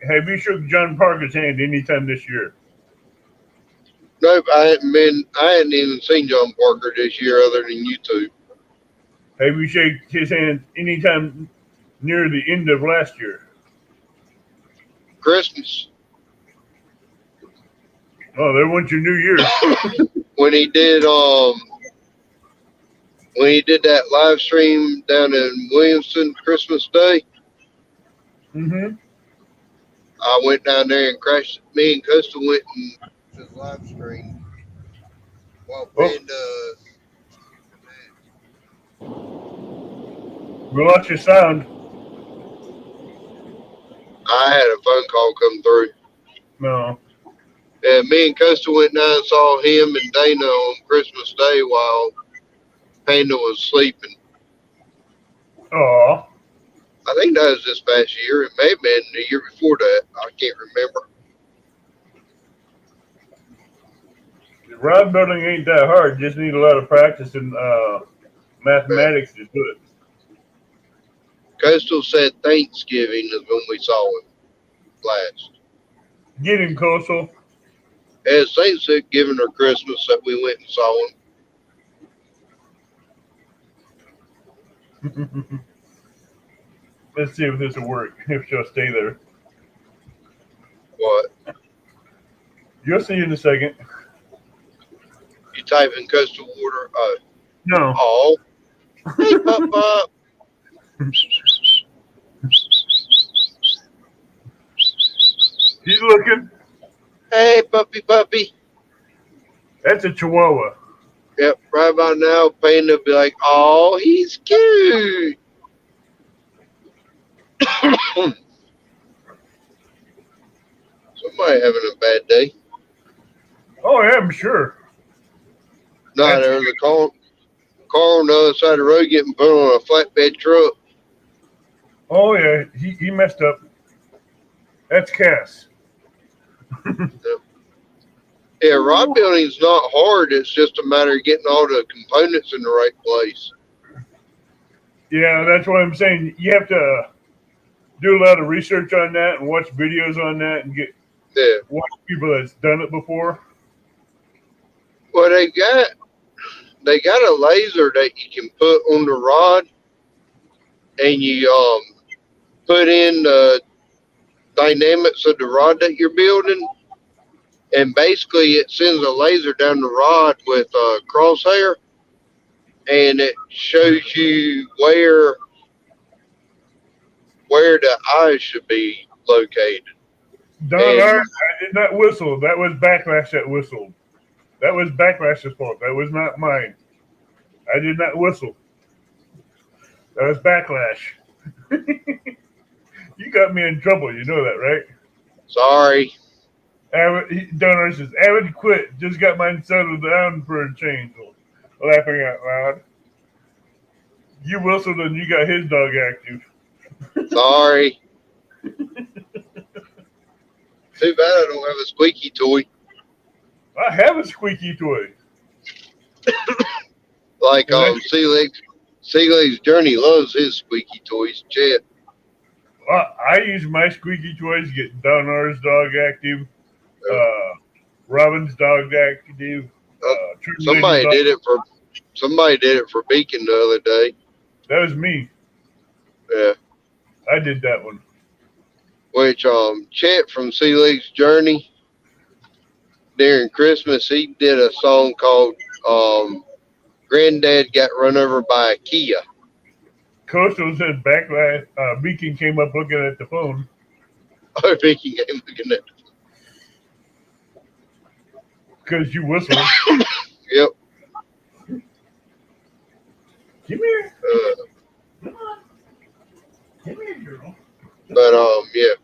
Have you shook John Parker's hand anytime this year? Nope, I hadn't even seen John Parker this year other than YouTube. Have you shaken his hand anytime near the end of last year? Christmas. Oh, there went your New Year. when he did that live stream down in Williamson Christmas Day. Mm-hmm. I went down there and crashed. Me and Costa went and did live stream while Panda. We lost your sound. I had a phone call come through. No. And me and Costa went down and saw him and Dana on Christmas Day while Panda was sleeping. Oh. I think that was this past year. It may have been the year before that. I can't remember. Rod building ain't that hard. Just need a lot of practice in mathematics to do it. Coastal said Thanksgiving is when we saw him last. Get him, Coastal. As Saint said, giving her Christmas that we went and saw him. Let's see if this will work. If she'll stay there. What? You'll see in a second. You type in Coastal Water? No. Oh. Hey, Papa. He's looking. Hey, puppy. That's a Chihuahua. Yep, right about now, Panda will be like, oh, he's cute. Somebody having a bad day. Oh yeah, I'm sure. No, That's- there was a car on the other side of the road getting put on a flatbed truck. Oh yeah, he messed up. That's Cass. Yeah, rod building's not hard. It's just a matter of getting all the components in the right place. Yeah, that's what I'm saying. You have to do a lot of research on that and watch videos on that and Yeah. watch people that's done it before. Well, they got a laser that you can put on the rod, and you put in the dynamics of the rod that you're building, and basically it sends a laser down the rod with a crosshair, and it shows you where the eyes should be located. Don Art, I did not whistle. That was Backlash that whistled. That was Backlash's fault. That was not mine. I did not whistle. That was Backlash. You got me in trouble. You know that, right? Sorry. Don Art says, Avid quit. Just got mine settled down for a change. Laughing out loud. You whistled and you got his dog active. Sorry. Too bad I don't have a squeaky toy. I have a squeaky toy. Like Sea Legs Journey loves his squeaky toys. Chet. I use my squeaky toys to get Don R's dog active, Robin's dog active. Somebody did it for Beacon the other day. That was me. Yeah. I did that one. Which Chet from Sea Legs Journey during Christmas, he did a song called Granddad Got Run Over by a Kia. Coastal said Backlash. Beacon came up looking at the phone. Oh, Beacon came looking at Because you whistled. Yep. Come here. Come on. Come here, girl. But yeah.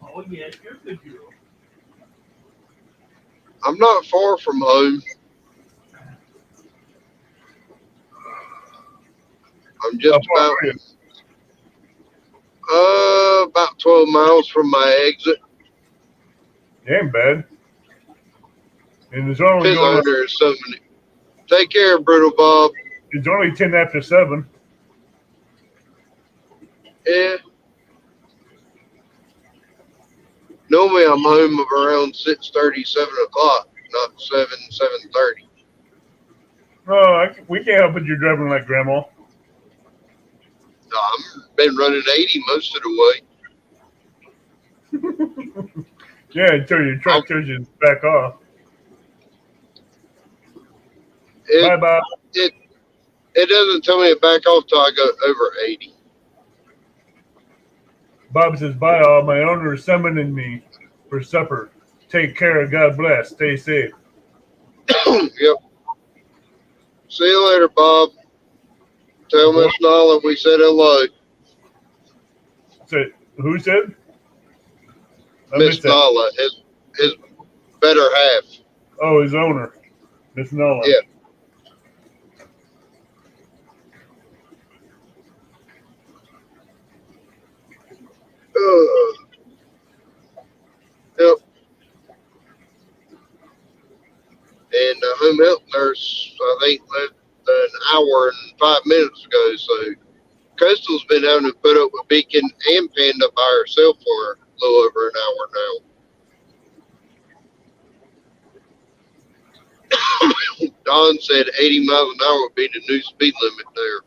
Oh, yes, you're a good girl. I'm not far from home. I'm just about 12 miles from my exit. Ain't bad. And it's only His going. owner is 70. Take care, Brutal Bob. It's only 10 after 7. Yeah. Normally I'm home of around 6:30, 7 o'clock, not 7:30. Oh, we can't help it. You're driving like Grandma. No, I've been running 80 most of the way. Yeah, until your truck tells you to back off. Bye, Bob. It doesn't tell me to back off till I go over 80. Bob says, bye all. My owner is summoning me for supper. Take care. God bless. Stay safe. Yep. See you later, Bob. Tell Miss Nala we said hello. Who said? Miss Nala, his better half. Oh, his owner. Miss Nala. Yeah. Yep. And the home health nurse, I think, left an hour and 5 minutes ago. So Coastal's been having to put up with Beacon and Panda by herself for a little over an hour now. Don said 80 miles an hour would be the new speed limit there.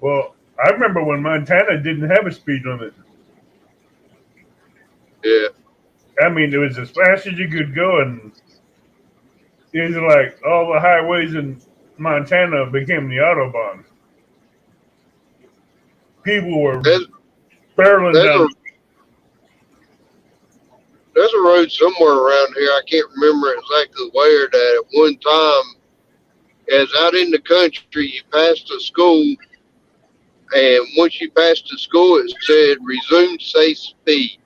Well, I remember when Montana didn't have a speed limit. Yeah. I mean, it was as fast as you could go, and it was like all the highways in Montana became the Autobahn. People were barreling down. There's a road somewhere around here. I can't remember exactly where that at one time, as out in the country, you passed a school, and once you passed the school, it said resume safe speed.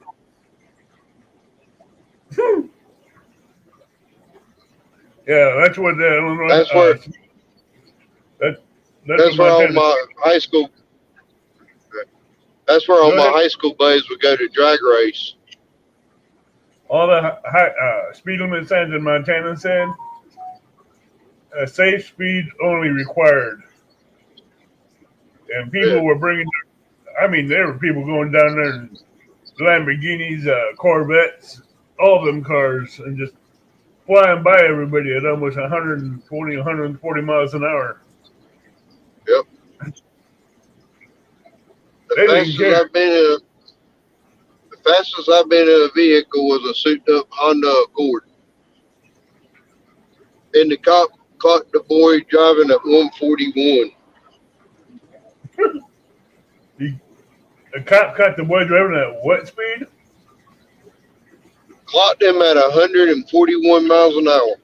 Yeah, that's what the Illinois. That's where That that's what that's where all Montana. my high school that's where all Go my ahead. high school buddies would go to drag race. All the high, speed limit signs in Montana said safe speed only required, and Yeah, people were bringing. I mean, there were people going down there in Lamborghinis, Corvettes, all of them cars, and just flying by everybody at almost 120, 140 miles an hour. yep. The They didn't fastest care. I've been in the fastest I've been in a vehicle was a souped up Honda Accord. And the cop caught the boy driving at 141. The, the cop caught the boy driving at what speed? Clocked him at 141 miles an hour.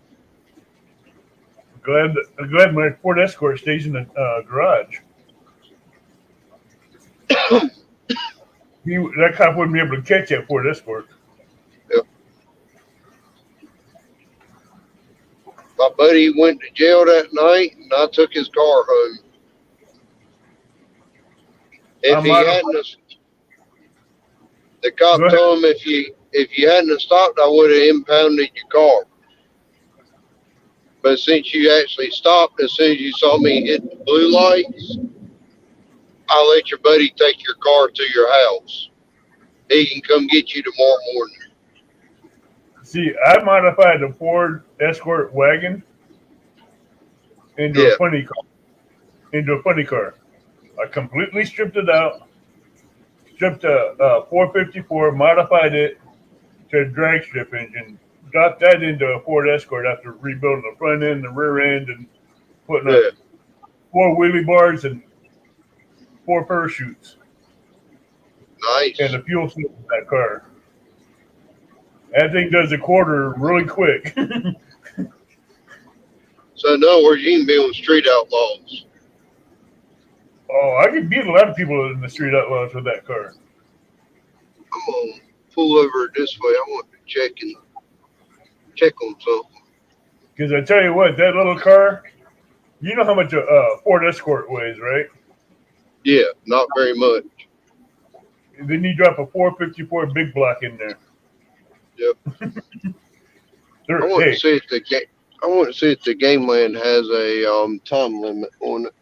Glad my Ford Escort stays in the garage. That cop wouldn't be able to catch that Ford Escort. Yep. My buddy went to jail that night, and I took his car home. If he hadn't, the cop told him if you hadn't stopped, I would have impounded your car. But since you actually stopped as soon as you saw me hit the blue lights, I'll let your buddy take your car to your house. He can come get you tomorrow morning. See, I modified the Ford Escort wagon into Yeah. a funny car. Into a funny car. I completely stripped it out, stripped a 454, modified it to a drag strip engine, got that into a Ford Escort after rebuilding the front end, the rear end, and putting Yeah. up 4 wheelie bars and 4 parachutes Nice. and the fuel system in that car. That thing does a quarter really quick. So in other words, you can be on Street Outlaws. Oh, I could beat a lot of people in the Street Outlaws with that car. I'm gonna pull over this way. I want to check on something. Because I tell you what, that little car, you know how much a Ford Escort weighs, right? Yeah, not very much. Then you drop a 454 big block in there. Yep. I want Hey, to see if the Gameland has a time limit on it.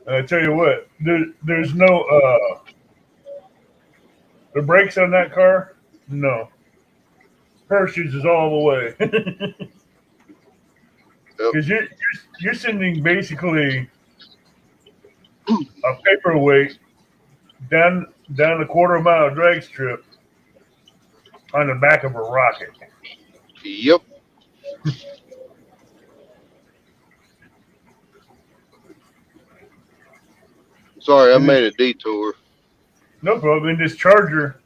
I tell you what, there's no the brakes on that car. No, parachutes is all the way. Yep. Because you're sending basically a paperweight down a quarter mile drag strip on the back of a rocket. Yep. Sorry, I made a detour. No problem. In this Charger,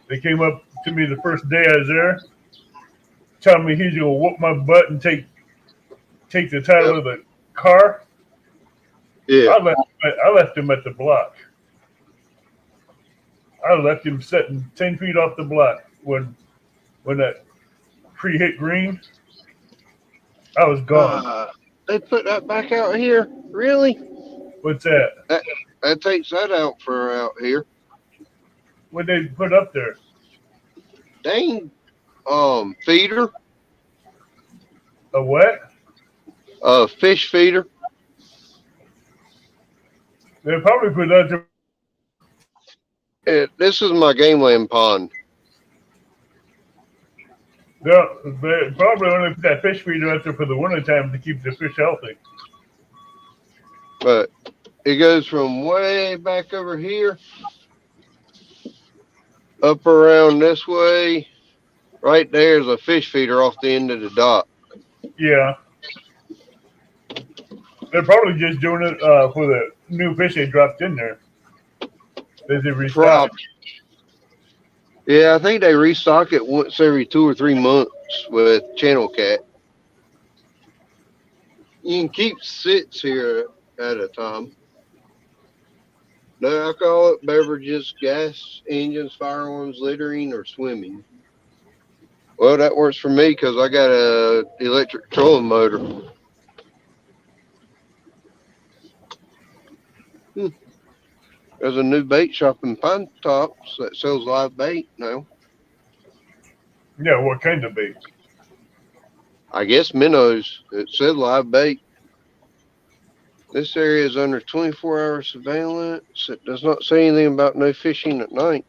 they came up to me the first day I was there, telling me he's gonna whoop my butt and take the title of the car. Yeah. I left him at the block. I left him sitting 10 feet off the block when that tree hit green. I was gone. They put that back out here? Really? What's that? That takes that out for out here. What they put up there? Dang. Feeder. A what? Fish feeder. They probably put up there. This is my Gameland pond. They probably only put that fish feeder out there for the wintertime to keep the fish healthy. But it goes from way back over here up around this way. Right there's a fish feeder off the end of the dock. Yeah. They're probably just doing it for the new fish they dropped in there. As they restock. Yeah, I think they restock it once every 2 or 3 months with Channel Cat. You can keep 6 here at a time. No alcoholic beverages, gas engines, firearms, littering, or swimming. Well, that works for me because I got a electric trolling motor. There's a new bait shop in Pine Tops that sells live bait now. Yeah, what kind of bait? I guess minnows. It said live bait. This area is under 24-hour surveillance. It does not say anything about no fishing at night.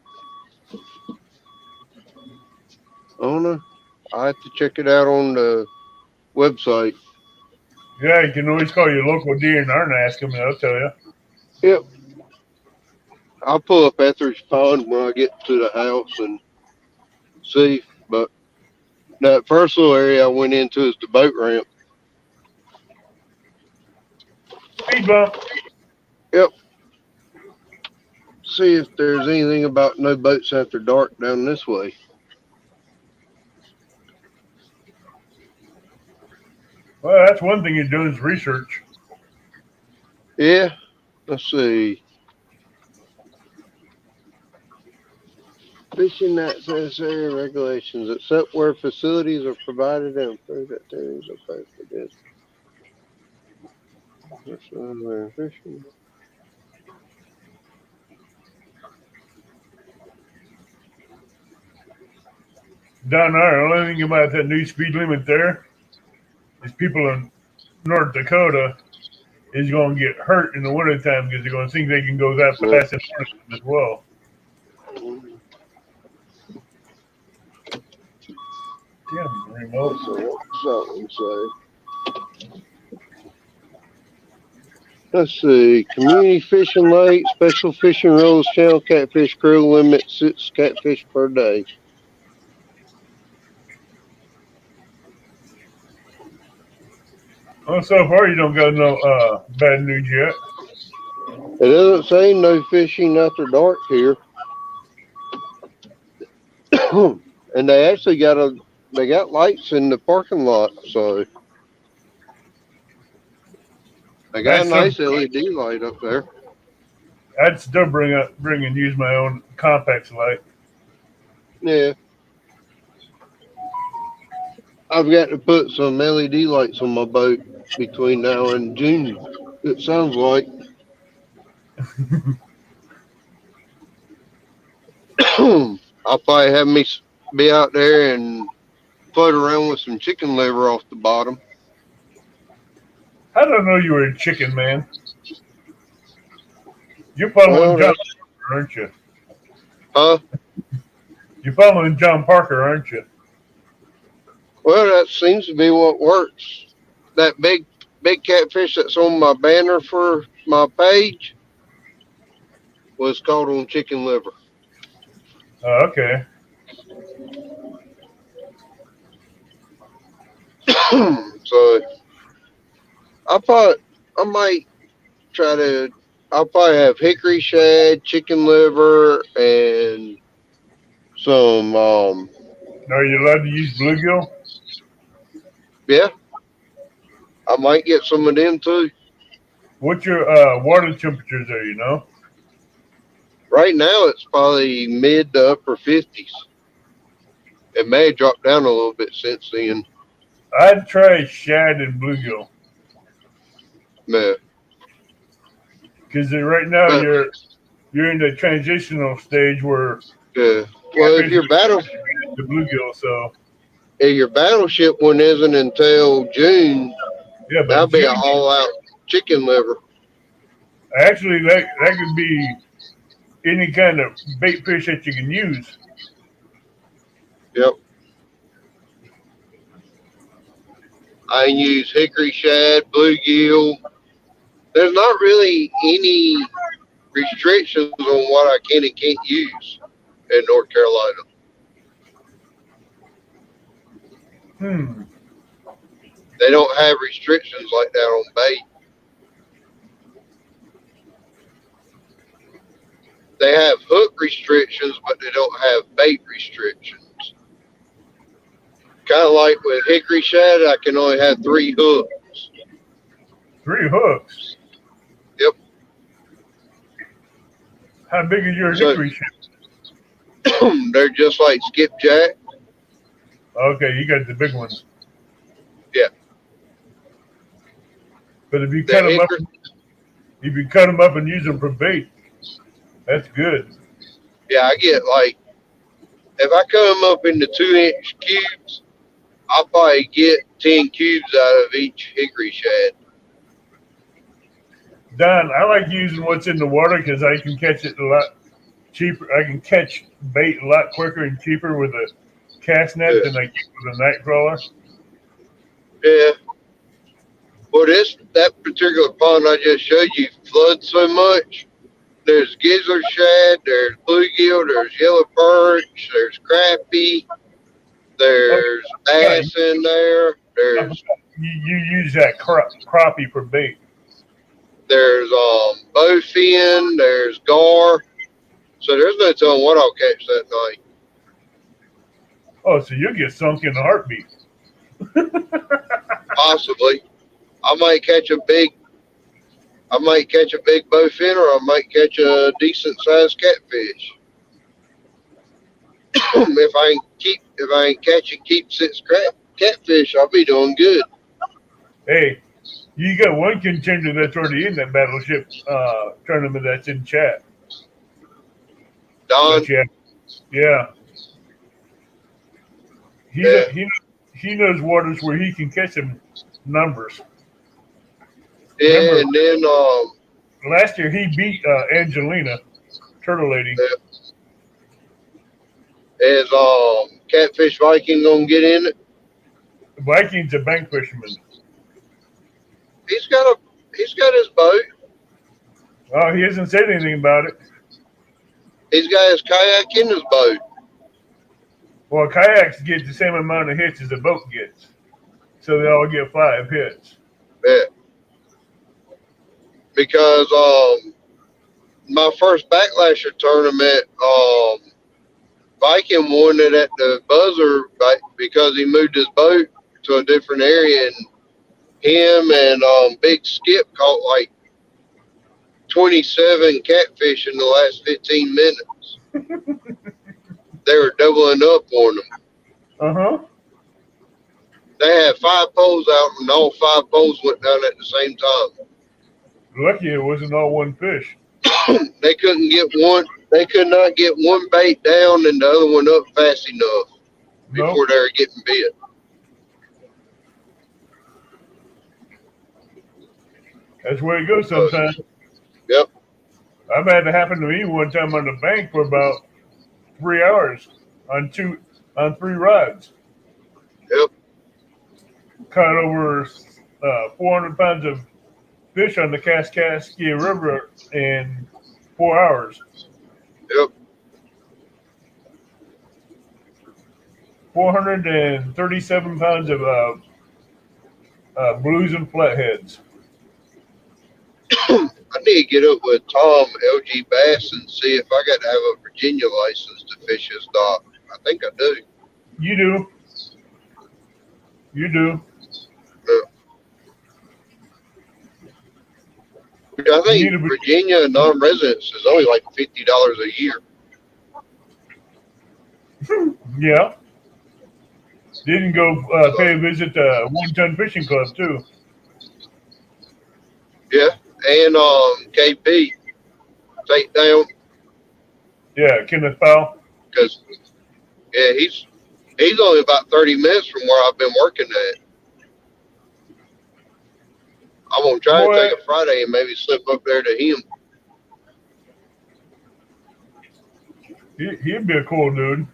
Oh no. I have to check it out on the website. Yeah, you can always call your local DNR and ask them, and they'll tell you. Yep. I'll pull up Etheridge Pond when I get to the house and see. But that first little area I went into is the boat ramp. Speed bump. Yep. See if there's anything about no boats after dark down this way. Well, that's one thing you're doing is research. Yeah. Let's see. Fishing access area regulations, except where facilities are provided and approved activities are posted for this. Fishing. Down there, the only thing about that new speed limit there is people in North Dakota is going to get hurt in the wintertime because they're going to think they can go that fast in the wintertime as well. Damn remote. So what's that one say? Let's see. Community fishing lake, special fishing rules, channel catfish crew limit 6 catfish per day. Well, so far you don't got no bad news yet. It doesn't say no fishing after dark here. And they actually got lights in the parking lot, so they got a nice LED light up there. I'd still bring and use my own Compax light. Yeah. I've got to put some LED lights on my boat between now and June, it sounds like. I'll probably have me be out there and float around with some chicken liver off the bottom. I don't know you were a chicken man. You're following John Parker, aren't you? Huh? You're following John Parker, aren't you? Well, that seems to be what works. That big catfish that's on my banner for my page was caught on chicken liver. Okay. So I'll probably have hickory shad, chicken liver, and some Are you allowed to use bluegill? yeah. I might get some of them too. What's your water temperatures there, you know? Right now it's probably mid to upper 50s. It may have dropped down a little bit since then. I'd try shad and bluegill. Yeah. Because right now you're in the transitional stage where Yeah. Well, if your the bluegill, so battleship one isn't until June, yeah, but that'll be an all-out chicken liver. Actually, that could be any kind of bait fish that you can use. Yep. I can use hickory shad, bluegill. There's not really any restrictions on what I can and can't use in North Carolina. They don't have restrictions like that on bait. They have hook restrictions, but they don't have bait restrictions. Kind of like with hickory shad, I can only have 3 hooks. 3 hooks? Yep. How big is your hickory shad? They're just like skipjack. Okay, you got the big ones. Yeah. But if you The cut them up, hickory, and use them for bait, that's good. yeah, I get like, if I cut them up into 2-inch cubes, I'll probably get 10 cubes out of each hickory shad. Don, I like using what's in the water because I can catch it a lot cheaper. I can catch bait a lot quicker and cheaper with a cast net Yeah. than I can with a night crawler. Yeah. Well, that particular pond I just showed you floods so much. There's gizzard shad, there's bluegill, there's yellow perch, there's crappie, Oh, there's yeah, bass in there, there's you use that crappie for bait. bowfin, there's gar. So there's no telling what I'll catch that night. Oh, so you'll get sunk in a heartbeat. Possibly, I might catch a big bowfin, or I might catch a decent sized catfish. if I ain't catching keep six catfish, I'll be doing good. Hey, you got one contender that's already in that battleship tournament that's in chat. Don, Yeah. yeah, He knows waters where he can catch some numbers. yeah, Remember, and then last year he beat Angelina, Turtle Lady. is Catfish Viking gonna get in it? Viking's a bank fisherman. He's got his boat. Oh, he hasn't said anything about it. He's got his kayak in his boat. Well, kayaks get the same amount of hits as a boat gets, so they all get 5 hits. Yeah. Because my first backlasher tournament, Viking won it at the buzzer because he moved his boat to a different area, and him and Big Skip caught like 27 catfish in the last 15 minutes. They were doubling up on them. Uh-huh. They had 5 poles out, and all 5 poles went down at the same time. Lucky it wasn't all one fish. They couldn't get one. They could not get one bait down and the other one up fast enough before they were getting bit. That's where it goes sometimes. Yep. I've had it happen to me one time on the bank for about 3 hours on 3 rods. Yep. Caught over 400 pounds of fish on the Kaskaskia River in 4 hours. Yep. 437 pounds of blues and flatheads. I need to get up with Tom LG Bass and see if I got to have a Virginia license to fish his dock. I think I do. You do. You do. I think Virginia non-residents is only like $50 a year. Yeah. Didn't go pay a visit to One Ton Fishing Club too. Yeah, and KP take down. Yeah, Kenneth Powell. Because yeah, he's only about 30 minutes from where I've been working at. I'm gonna try to take a Friday and maybe slip up there to him. He'd be a cool dude.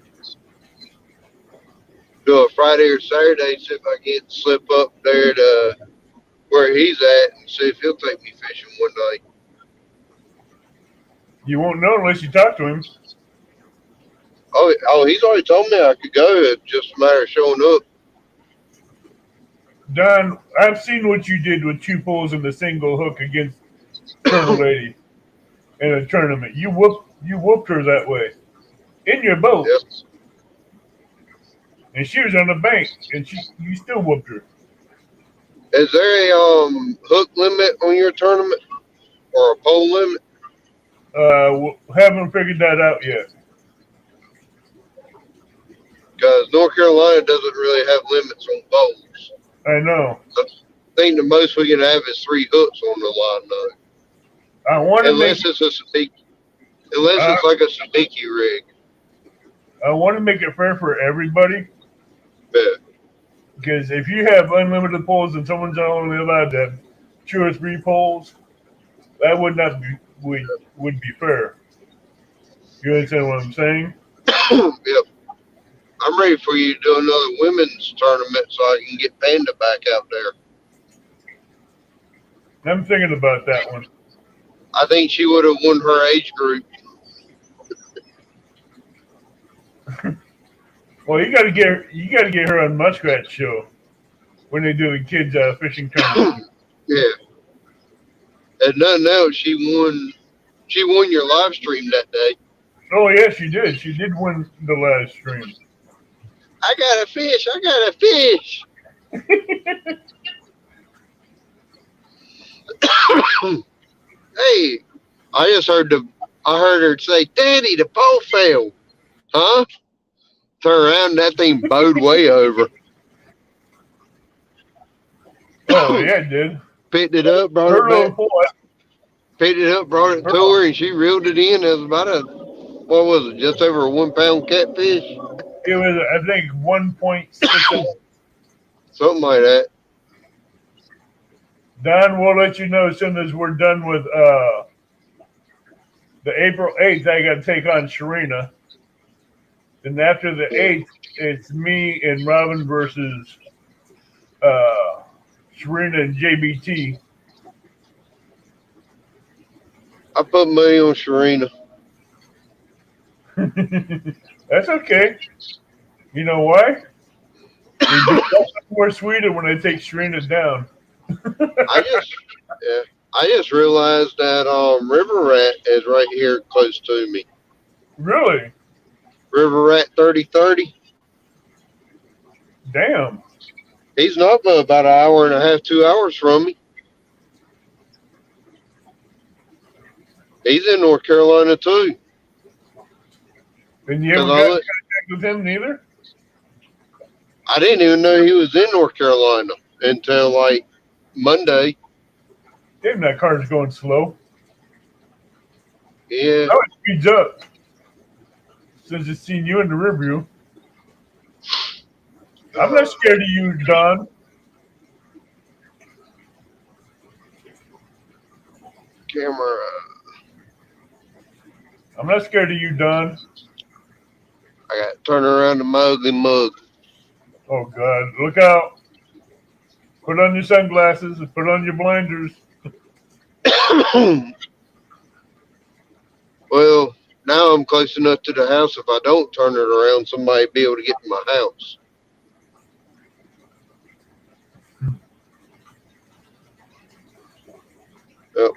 Do a Friday or Saturday, see if I can slip up there to where he's at and see if he'll take me fishing one night. You won't know unless you talk to him. Oh, he's already told me I could go. It's just a matter of showing up. Don, I've seen what you did with 2 poles and the single hook against Turtle Lady in a tournament. You whooped her that way in your boat. Yep. And she was on the bank, and you still whooped her. Is there a hook limit on your tournament or a pole limit? Haven't figured that out yet. Because North Carolina doesn't really have limits on bowls. I know. I think the most we can have is 3 hooks on the line, though. I want to make. Unless Uh, it's like a Sabiki rig. I want to make it fair for everybody. Yeah. Because if you have unlimited poles and someone's only allowed to have 2 or 3 poles, that would not be would be fair. You understand what I'm saying? Yep. I'm ready for you to do another women's tournament so I can get Panda back out there. I'm thinking about that one. I think she would have won her age group. Well, you got to get her on Muskrat Show when they do the kids fishing tournament. Yeah. And nothing else, she won your live stream that day. Oh yeah, she did. She did win the live stream. I got a fish. I got a fish. Hey, I heard her say, "Daddy, the pole fell." Huh? Turn around, that thing bowed way over. Oh yeah, it did. Picked it up, brought Her it little back. boy. Picked it up, brought it to her, and she reeled it in. It was about what was it, just over a 1 pound catfish? It was, I think, 1.6. Something like that. Don, we'll let you know as soon as we're done with the April 8th. I got to take on Sharina. Then after the 8th, it's me and Robin versus Sharina and JBT. I put money on Sharina. That's okay. You know why? It's more sweeter when I take Sharina down. I just realized that River Rat is right here close to me. Really? River Rat 3030. Damn. He's not but about an hour and a half, 2 hours from me. He's in North Carolina too. And you ever got in contact with him neither? I didn't even know he was in North Carolina until like Monday. Damn, that car's going slow. Yeah. Now it speeds up. Since it's seen you in the rearview. I'm not scared of you, Don. Camera. I'm not scared of you, Don. I got to turn around the ugly mug. Oh, God. Look out. Put on your sunglasses and put on your blinders. Well, now I'm close enough to the house. If I don't turn it around, somebody will be able to get to my house. Yep.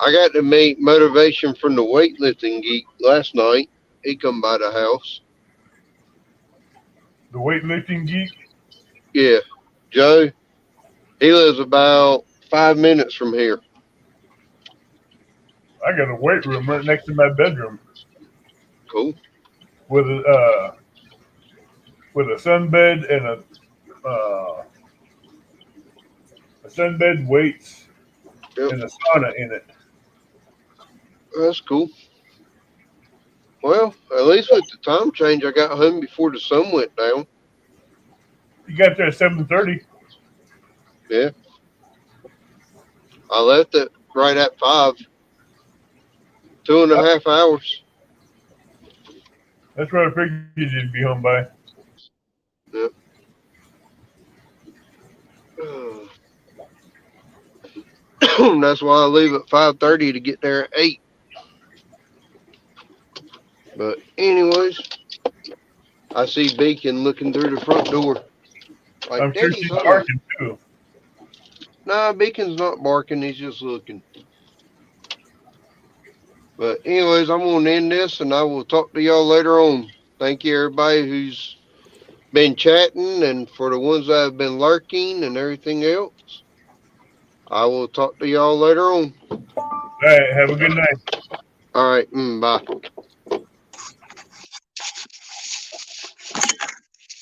I got to meet Motivation from the Weightlifting Geek last night. He come by the house. The weightlifting geek? Yeah. Joe, he lives about 5 minutes from here. I got a weight room right next to my bedroom. Cool. With a sunbed and a sunbed, weights, and a sauna in it. That's cool. Well, at least with the time change, I got home before the sun went down. You got there at 7:30. Yeah. I left it right at 5. 2.5 hours. That's what I figured you'd be home by. Yep. That's why I leave at 5:30 to get there at 8. But anyways, I see Beacon looking through the front door. Like, I'm sure Daddy's she's home. barking too. Nah, Beacon's not barking. He's just looking. But anyways, I'm going to end this, and I will talk to y'all later on. Thank you, everybody who's been chatting, and for the ones that have been lurking and everything else. I will talk to y'all later on. All right, have a good night. All right, bye.